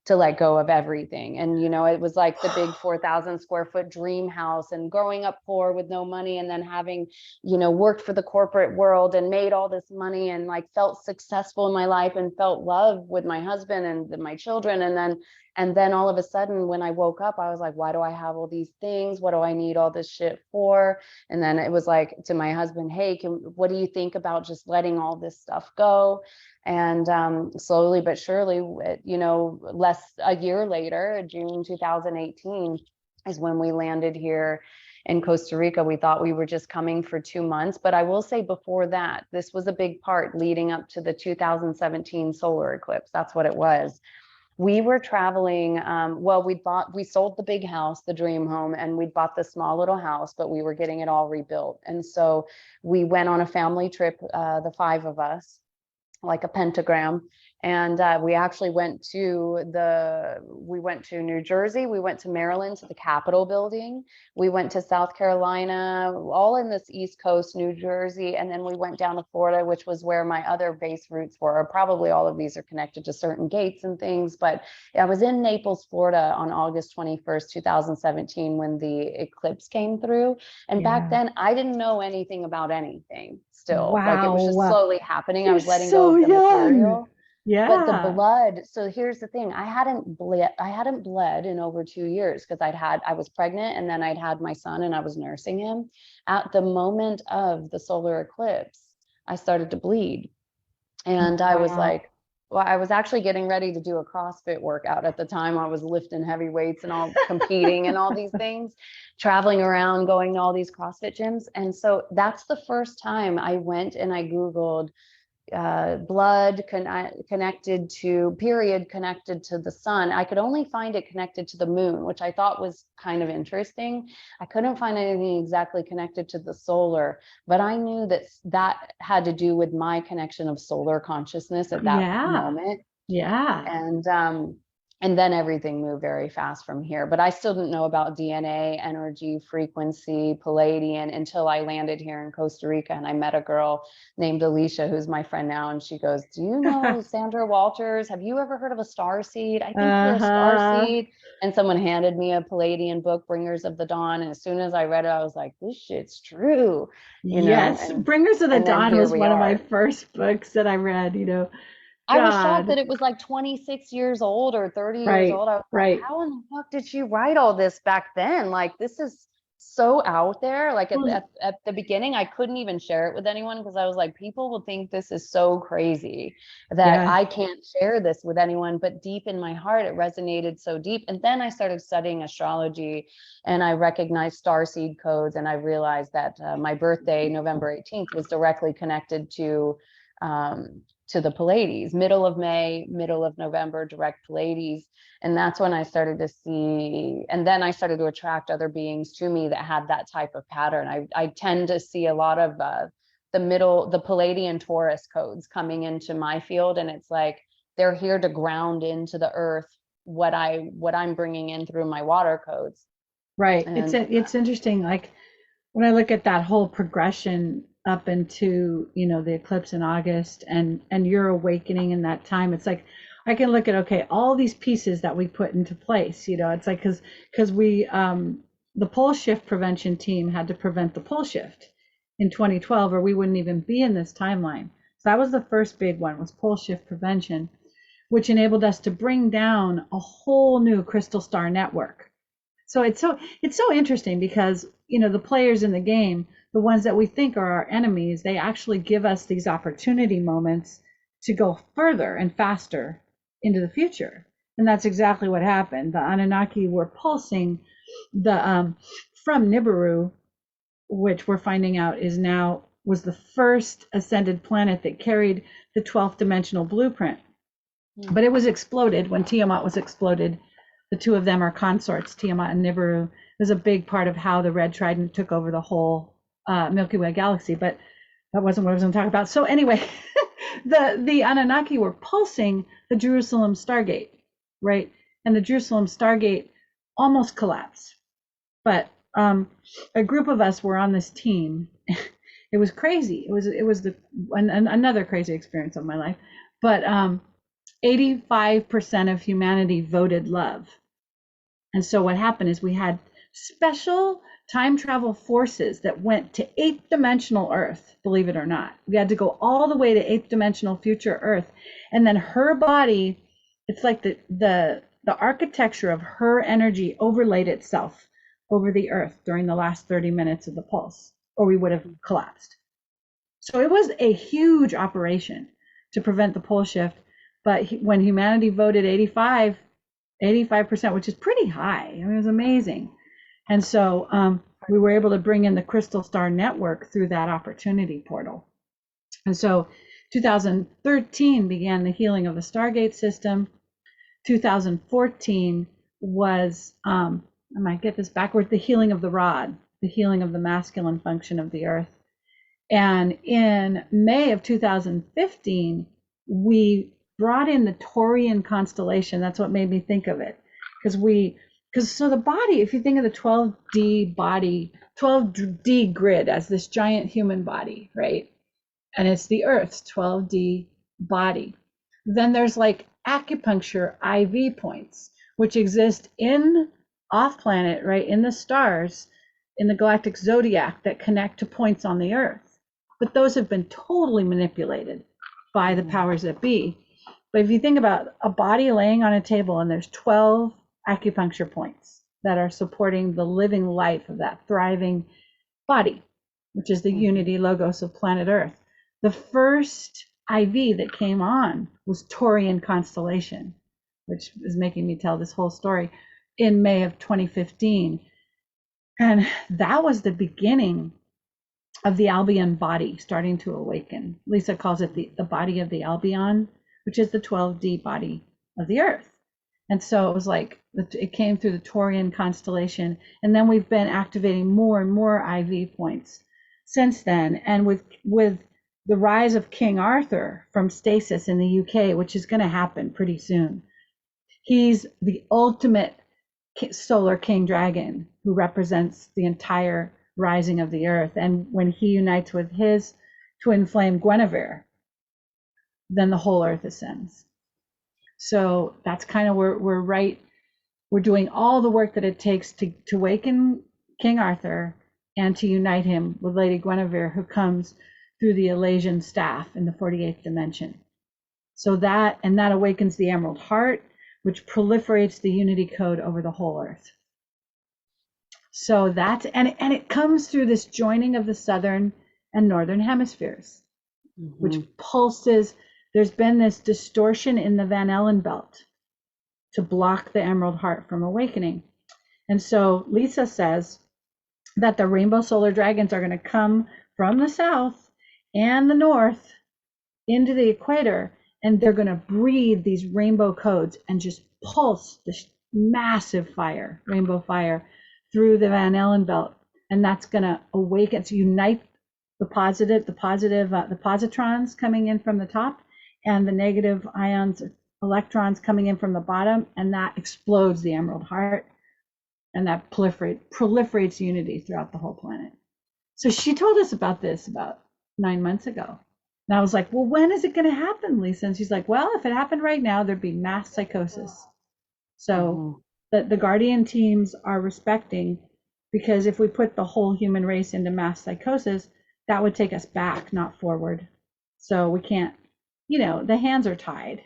to let go of everything. And, it was like the big 4,000 square foot dream house, and growing up poor with no money, and then having, worked for the corporate world and made all this money, and like felt successful in my life and felt love with my husband and my children. And then all of a sudden, when I woke up, I was like, why do I have all these things? What do I need all this shit for? And then it was like to my husband, hey, what do you think about just letting all this stuff go? And slowly but surely, less a year later, June 2018 is when we landed here in Costa Rica. We thought we were just coming for 2 months, but I will say before that, this was a big part leading up to the 2017 solar eclipse. That's what it was. We were traveling. Well, we sold the big house, the dream home, and we bought the small little house, but we were getting it all rebuilt. And so we went on a family trip, the five of us, like a pentagram. And we actually we went to New Jersey, we went to Maryland to the Capitol building, we went to South Carolina, all in this East Coast, New Jersey, and then we went down to Florida, which was where my other base routes were. Probably all of these are connected to certain gates and things, but I was in Naples, Florida on August 21st, 2017, when the eclipse came through. And back Yeah. then, I didn't know anything about anything still. Like it was just Wow. slowly happening. I You're was letting go so of the young. material. But the Yeah. blood, so here's the thing, I hadn't bled in over 2 years because I was pregnant and then I'd had my son and I was nursing him. At the moment of the solar eclipse, I started to bleed. And I was Wow. like, well, I was actually getting ready to do a CrossFit workout at the time. I was lifting heavy weights and all competing and all these things, traveling around, going to all these CrossFit gyms. And so that's the first time I went and I Googled blood connected to period connected to the sun. I could only find it connected to the moon, which I thought was kind of interesting. I couldn't find anything exactly connected to the solar, but I knew that that had to do with my connection of solar consciousness at that Yeah. moment. Yeah. And then everything moved very fast from here. But I still didn't know about DNA, energy, frequency, Palladian until I landed here in Costa Rica and I met a girl named Alisha, who's my friend now. And she goes, "Do you know Sandra Walters? Have you ever heard of a star seed? I think you're a star Uh-huh. seed." And someone handed me a Palladian book, Bringers of the Dawn. And as soon as I read it, I was like, this shit's true, Yes. Bringers of the and then Dawn here was we one of my are. first books that I read, I was shocked God. that it was like 26 years old or 30 years Right. old. I was like, Right. how in the fuck did she write all this back then? Like, this is so out there. Like Well, at the beginning, I couldn't even share it with anyone because I was like, people will think this is so crazy that yeah. I can't share this with anyone. But deep in my heart, it resonated so deep. And then I started studying astrology and I recognized star seed codes. And I realized that my birthday, November 18th, was directly connected to the Pleiades, middle of May, middle of November, direct Pleiades. And that's when I started to see, and then I started to attract other beings to me that had that type of pattern. I tend to see a lot of the Palladian Taurus codes coming into my field. And it's like, they're here to ground into the earth what I'm bringing in through my water codes. Right. And It's interesting. Like when I look at that whole progression up into, the eclipse in August and your awakening in that time, it's like I can look at, okay, all these pieces that we put into place, it's like because we the pole shift prevention team had to prevent the pole shift in 2012 or we wouldn't even be in this timeline. So that was the first big one, was pole shift prevention, which enabled us to bring down a whole new crystal star network. So it's so interesting because the players in the game, the ones that we think are our enemies, they actually give us these opportunity moments to go further and faster into the future. And that's exactly what happened. The Anunnaki were pulsing the from Nibiru, which we're finding out was the first ascended planet that carried the 12th dimensional blueprint. But it was exploded when Tiamat was exploded. The two of them are consorts, Tiamat and Nibiru. It was a big part of how the Red Trident took over the whole Milky Way galaxy, but that wasn't what I was going to talk about. So anyway, the Anunnaki were pulsing the Jerusalem Stargate, right? And the Jerusalem Stargate almost collapsed. But a group of us were on this team. It was crazy. It was another crazy experience of my life. But 85% of humanity voted love. And so what happened is we had special time travel forces that went to eighth dimensional Earth, believe it or not. We had to go all the way to eighth dimensional future Earth. And then her body, it's like the architecture of her energy overlaid itself over the Earth during the last 30 minutes of the pulse, or we would have collapsed. So it was a huge operation to prevent the pole shift. But when humanity voted 85%, which is pretty high, I mean, it was amazing. And so we were able to bring in the Crystal Star Network through that opportunity portal. And so 2013 began the healing of the Stargate system. 2014 was, I might get this backward, the healing of the rod, the healing of the masculine function of the earth. And in May of 2015, we brought in the Taurian constellation. That's what made me think of it. Because so the body, if you think of the 12D body, 12D grid as this giant human body, right? And it's the Earth's 12D body. Then there's like acupuncture IV points, which exist in off planet, right? In the stars, in the galactic zodiac that connect to points on the Earth. But those have been totally manipulated by the powers that be. But if you think about a body laying on a table and there's 12 acupuncture points that are supporting the living life of that thriving body, which is the unity logos of planet Earth. The first IV that came on was Taurian constellation, which is making me tell this whole story, in May of 2015. And that was the beginning of the Albion body starting to awaken. Lisa calls it the body of the Albion, which is the 12D body of the Earth. And so it was like, it came through the Taurian constellation. And then we've been activating more and more IV points since then. And with the rise of King Arthur from stasis in the UK, which is going to happen pretty soon, he's the ultimate solar king dragon who represents the entire rising of the Earth. And when he unites with his twin flame Guinevere, then the whole Earth ascends. So that's kind of where we're doing all the work that it takes to awaken King Arthur and to unite him with Lady Guinevere, who comes through the Elysian staff in the 48th dimension. So that awakens the Emerald Heart, which proliferates the unity code over the whole Earth. So that's, and it comes through this joining of the southern and northern hemispheres, which pulses. There's been this distortion in the Van Allen belt to block the Emerald Heart from awakening. And so Lisa says that the rainbow solar dragons are going to come from the south and the north into the equator, and they're going to breathe these rainbow codes and just pulse this massive fire, rainbow fire, through the Van Allen belt. And that's going to awaken, to unite the positrons coming in from the top and the negative ions, electrons coming in from the bottom, and that explodes the Emerald Heart, and that proliferates unity throughout the whole planet. So she told us about this about 9 months ago. And I was like, well, when is it going to happen, Lisa? And she's like, well, if it happened right now, there'd be mass psychosis. So the Guardian teams are respecting, because if we put the whole human race into mass psychosis, that would take us back, not forward. So we can't, the hands are tied.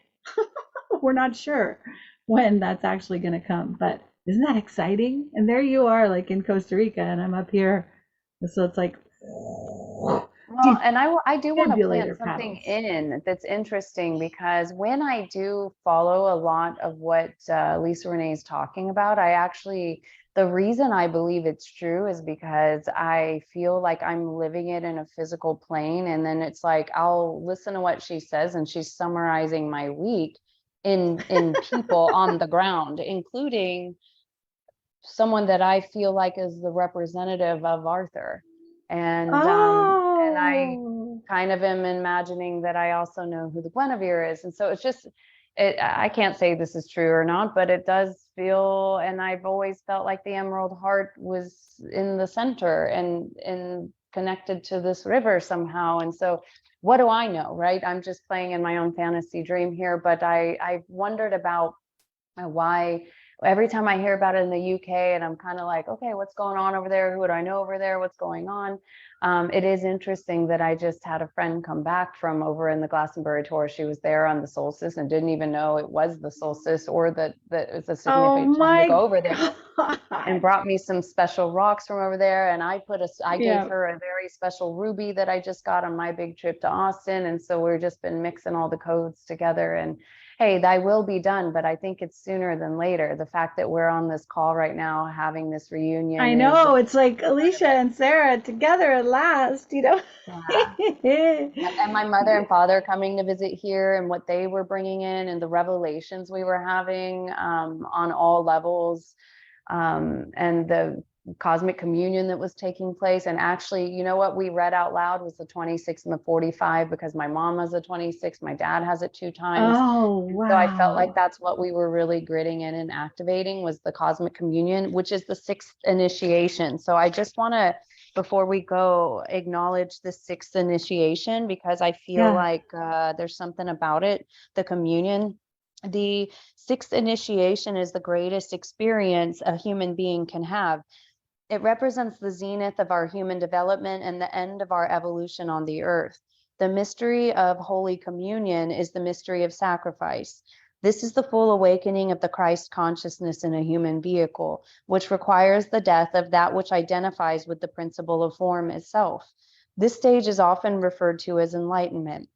We're not sure when that's actually going to come, but isn't that exciting? And there you are, like in Costa Rica, and I'm up here. So it's like, well, and I do want to plant something in that's interesting, because when I do follow a lot of what Lisa Renee is talking about, the reason I believe it's true is because I feel like I'm living it in a physical plane. And then it's like, I'll listen to what she says, and she's summarizing my week in people on the ground, including someone that I feel like is the representative of Arthur. And I kind of am imagining that I also know who the Guinevere is. And so it's just, I can't say this is true or not, but it does feel, and I've always felt like the Emerald Heart was in the center and connected to this river somehow. And so what do I know, right? I'm just playing in my own fantasy dream here, but I've wondered about why every time I hear about it in the UK, and I'm kind of like, okay, what's going on over there? Who do I know over there? What's going on? It is interesting that I just had a friend come back from over in the Glastonbury tour. She was there on the solstice and didn't even know it was the solstice, or that it was a significant time to go over there, and brought me some special rocks from over there. And I gave her a very special ruby that I just got on my big trip to Austin. And so we've just been mixing all the codes together, and hey, thy will be done. But I think it's sooner than later. The fact that we're on this call right now, having this reunion. I know, it's like Alisha and Sarah together at last, Yeah. And my mother and father coming to visit here, and what they were bringing in, and the revelations we were having on all levels. And cosmic communion that was taking place. And actually, you know what we read out loud was the 26 and the 45, because my mom has a 26, my dad has it 2 times. Oh, And so I felt like wow. that's what we were really gritting in and activating, was the cosmic communion, which is the sixth initiation. So I just want to, before we go, acknowledge the sixth initiation, because I feel Yeah. like there's something about it, the communion. The sixth initiation is the greatest experience a human being can have. It represents the zenith of our human development and the end of our evolution on the earth. The mystery of Holy Communion is the mystery of sacrifice. This is the full awakening of the Christ consciousness in a human vehicle, which requires the death of that which identifies with the principle of form itself. This stage is often referred to as enlightenment.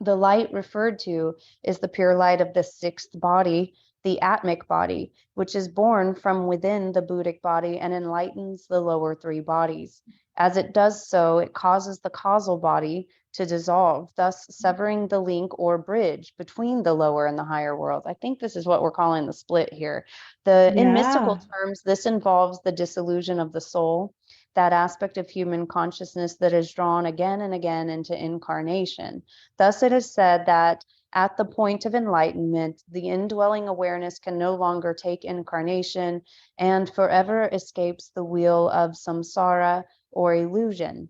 The light referred to is the pure light of the sixth body, the atmic body, which is born from within the Buddhic body and enlightens the lower three bodies. As it does so, it causes the causal body to dissolve, thus severing the link or bridge between the lower and the higher world. I think this is what we're calling the split here. In mystical Yeah. terms, this involves the dissolution of the soul, that aspect of human consciousness that is drawn again and again into incarnation. Thus, it is said that at the point of enlightenment, the indwelling awareness can no longer take incarnation and forever escapes the wheel of samsara or illusion.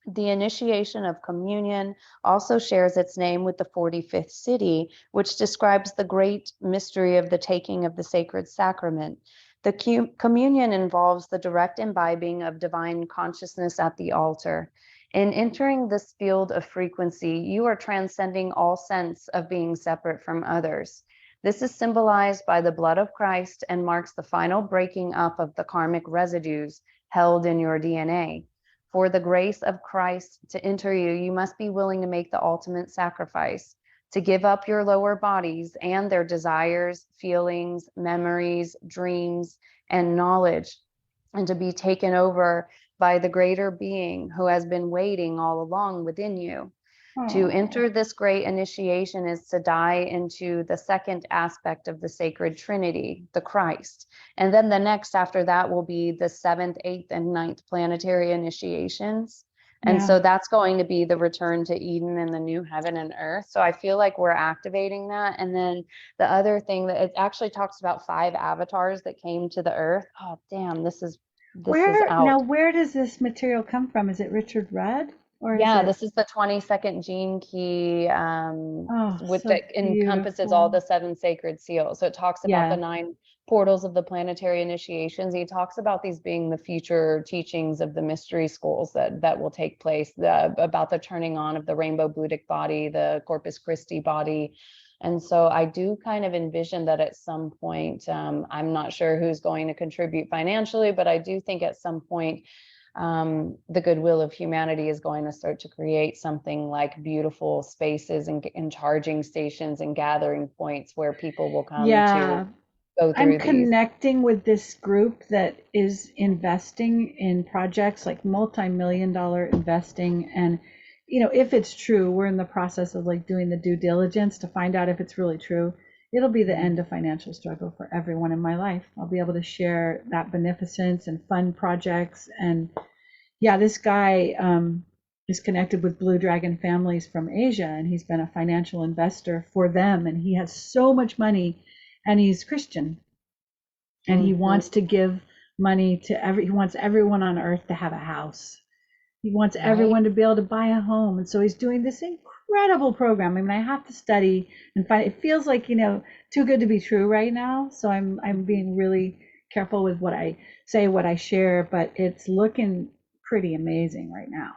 The initiation of communion also shares its name with the 45th city, which describes the great mystery of the taking of the sacred sacrament. The communion involves the direct imbibing of divine consciousness at the altar. In entering this field of frequency, you are transcending all sense of being separate from others. This is symbolized by the blood of Christ and marks the final breaking up of the karmic residues held in your DNA. For the grace of Christ to enter you, you must be willing to make the ultimate sacrifice, to give up your lower bodies and their desires, feelings, memories, dreams, and knowledge, and to be taken over by the greater being who has been waiting all along within you. To Oh, enter this great initiation is to die into the second aspect of the sacred Trinity, the Christ. And then the next after that will be the seventh, eighth, and ninth planetary initiations. And yeah. so that's going to be the return to Eden and the new heaven and earth. So I feel like we're activating that. And then the other thing that it actually talks about 5 avatars that came to the earth. Oh, damn, this is out. Where does this material come from? Is it Richard Rudd or is Yeah, it? this is the 22nd gene key, Oh, with so that encompasses all beautiful. the 7 sacred seals. So it talks about the Yeah. 9 portals of the planetary initiations. He talks about these being the future teachings of the mystery schools that will take place, about the turning on of the rainbow Buddhic body, the Corpus Christi body. And so I do kind of envision that at some point, I'm not sure who's going to contribute financially, but I do think at some point the goodwill of humanity is going to start to create something like beautiful spaces and charging stations and gathering points where people will come to Yeah. go I'm through these. connecting with this group that is investing in projects like multi-million dollar investing. And, if it's true, we're in the process of like doing the due diligence to find out if it's really true. It'll be the Mhm. end of financial struggle for everyone in my life. I'll be able to share that beneficence and fund projects. And yeah, this guy is connected with Blue Dragon families from Asia, and he's been a financial investor for them. And he has so much money, and he's Christian, and he Mhm. wants to give money to he wants everyone on earth to have a house. He wants Right? everyone to be able to buy a home. And so he's doing this incredible program. I mean, I have to study and find it feels like, too good to be true right now. So I'm Mhm. being really careful with what I say, what I share, but it's looking pretty amazing right now.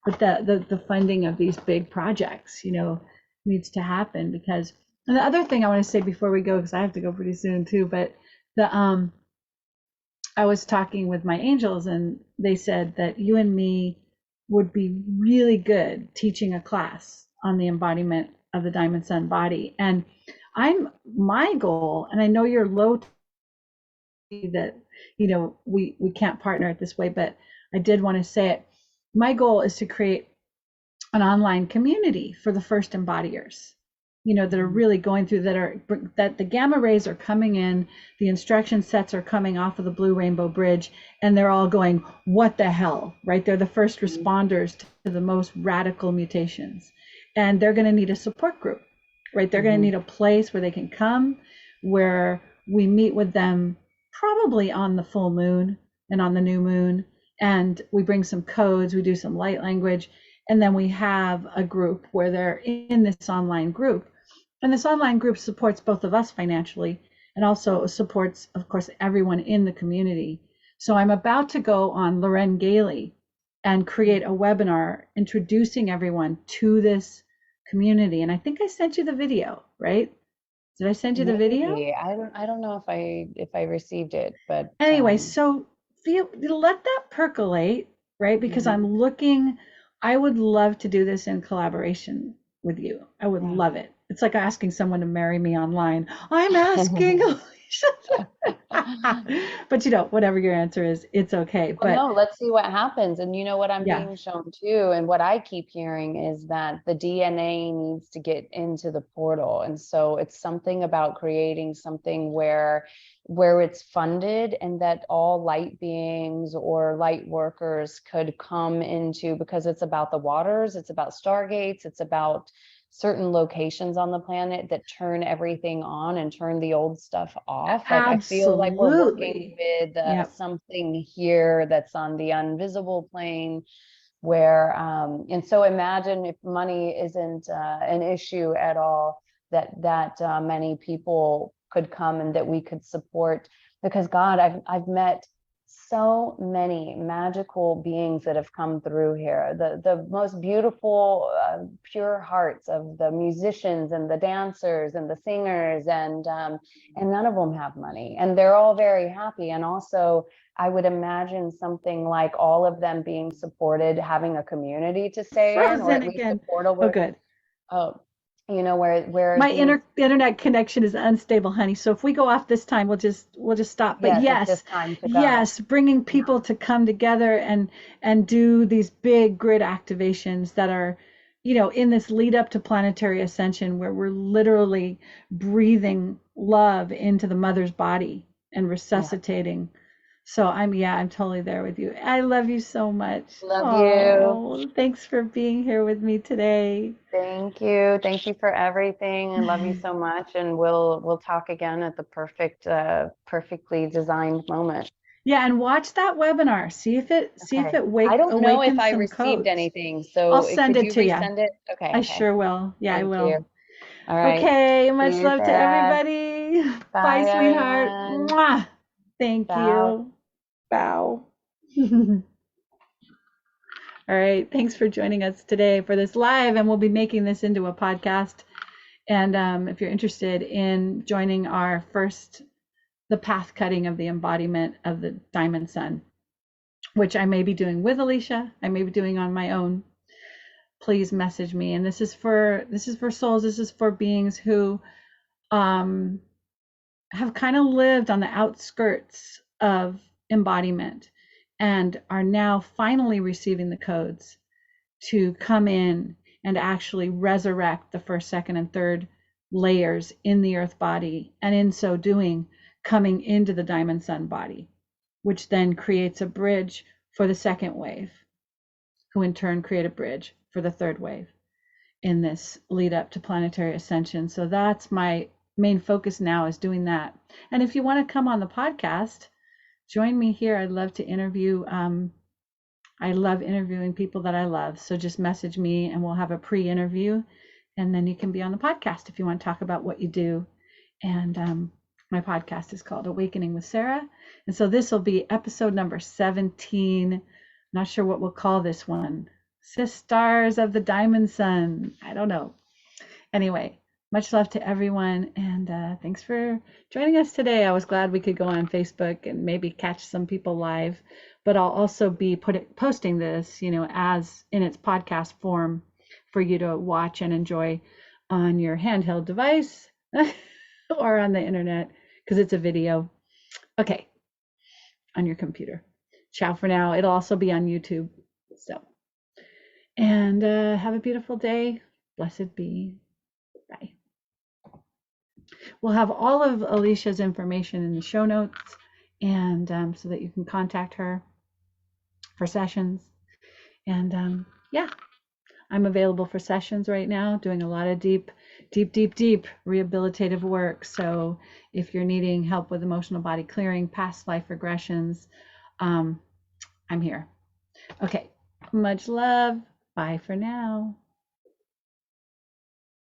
But the funding of these big projects, needs to happen because and the other thing I want to say before we go, because I have to go pretty soon too, but the I was talking with my angels and they said that you and me would be really good teaching a class on the embodiment of the diamond sun body. And my goal, and I know you're low that, we can't partner it this way, but I did want to say it. My goal is to create an online community for the first embodiers that are really going through, that the gamma rays are coming in, the instruction sets are coming off of the Blue Rainbow Bridge, and they're all going, what the hell, right? They're the first responders to the most radical mutations. And they're going to need a support group, right? They're going to need a place where they can come, where we meet with them probably on the full moon and on the new moon. And we bring some codes, we do some light language, and then we have a group where they're in this online group. And this online group supports both of us financially and also supports, of course, everyone in the community. So I'm about to go on Loren Gailey and create a webinar introducing everyone to this community. And I think I sent you the video, right? Did I send you the video? Maybe. I don't know if I received it, but Anyway, so let that percolate, right? Because I would love to do this in collaboration with you. I would love it. It's like asking someone to marry me online. I'm asking Alisha. But whatever your answer is, it's okay. Well, But no, let's see what happens. And you know what I'm yeah, being shown too, and what I keep hearing is that the DNA needs to get into the portal. And so it's something about creating something where it's funded and that all light beings or light workers could come into, because it's about the waters, it's about stargates, it's about certain locations on the planet that turn everything on and turn the old stuff off. Like I feel like we're working absolutely. with Yep. something here that's on the invisible plane where and so imagine if money isn't an issue at all, that many people could come and that we could support, because God, I've met so many magical beings that have come through here, the most beautiful pure hearts of the musicians and the dancers and the singers, and none of them have money, and they're all very happy. And also I would imagine something like all of them being supported, having a community to stay in, or Frozen at least a again. portal Oh, where good. where My these, internet connection is unstable, honey. So if we go off this time, we'll just stop. But yes, it's yes, just time to go. yes, bringing Yeah. people to come together and do these big grid activations that are, in this lead up to planetary ascension, where we're literally breathing love into the mother's body and Yeah. resuscitating. So I'm totally there with you. I love you so much. Love you. Oh, thanks for being here with me today. Thank you. Thank you for everything. I love you so much. And we'll talk again at the perfectly designed moment. Yeah, and watch that webinar. See if Okay. it I don't know if awakens I some received codes. anything. I'll So send could it you to you. resend it? Okay, I okay. sure will. Yeah, I Thank will. you. All right. Okay, See much you, love to Sarah. everybody. Bye, Bye, sweetheart. everyone. Mwah. Thank Ciao. you. Bow. All right, thanks for joining us today for this live, and we'll be making this into a podcast. And if you're interested in joining our the path cutting of the embodiment of the Diamond Sun, which I may be doing with Alisha, I may be doing on my own, please message me. And this is for souls. This is for beings who have kind of lived on the outskirts of embodiment and are now finally receiving the codes to come in and actually resurrect the first, second, and third layers in the earth body, and in so doing, coming into the Diamond Sun body, which then creates a bridge for the second wave, who in turn create a bridge for the third wave in this lead up to planetary ascension. So that's my main focus now, is doing that. And if you want to come on the podcast, join me here. I'd love to interview. I love interviewing people that I love. So just message me and we'll have a pre-interview, and then you can be on the podcast if you want to talk about what you do. And my podcast is called Awakening with Sarah. And so this will be episode number 17. Not sure what we'll call this one. Sisters of the Diamond Sun. I don't know. Anyway, much love to everyone, and thanks for joining us today. I was glad we could go on Facebook and maybe catch some people live, but I'll also be posting this, as in its podcast form for you to watch and enjoy on your handheld device or on the internet, because it's a video. Okay, on your computer. Ciao for now. It'll also be on YouTube. So, and have a beautiful day. Blessed be. Bye. We'll have all of Alicia's information in the show notes, and so that you can contact her for sessions. And yeah, I'm available for sessions right now, doing a lot of deep rehabilitative work. So if you're needing help with emotional body clearing, past life regressions, I'm here. Okay, much love. Bye for now.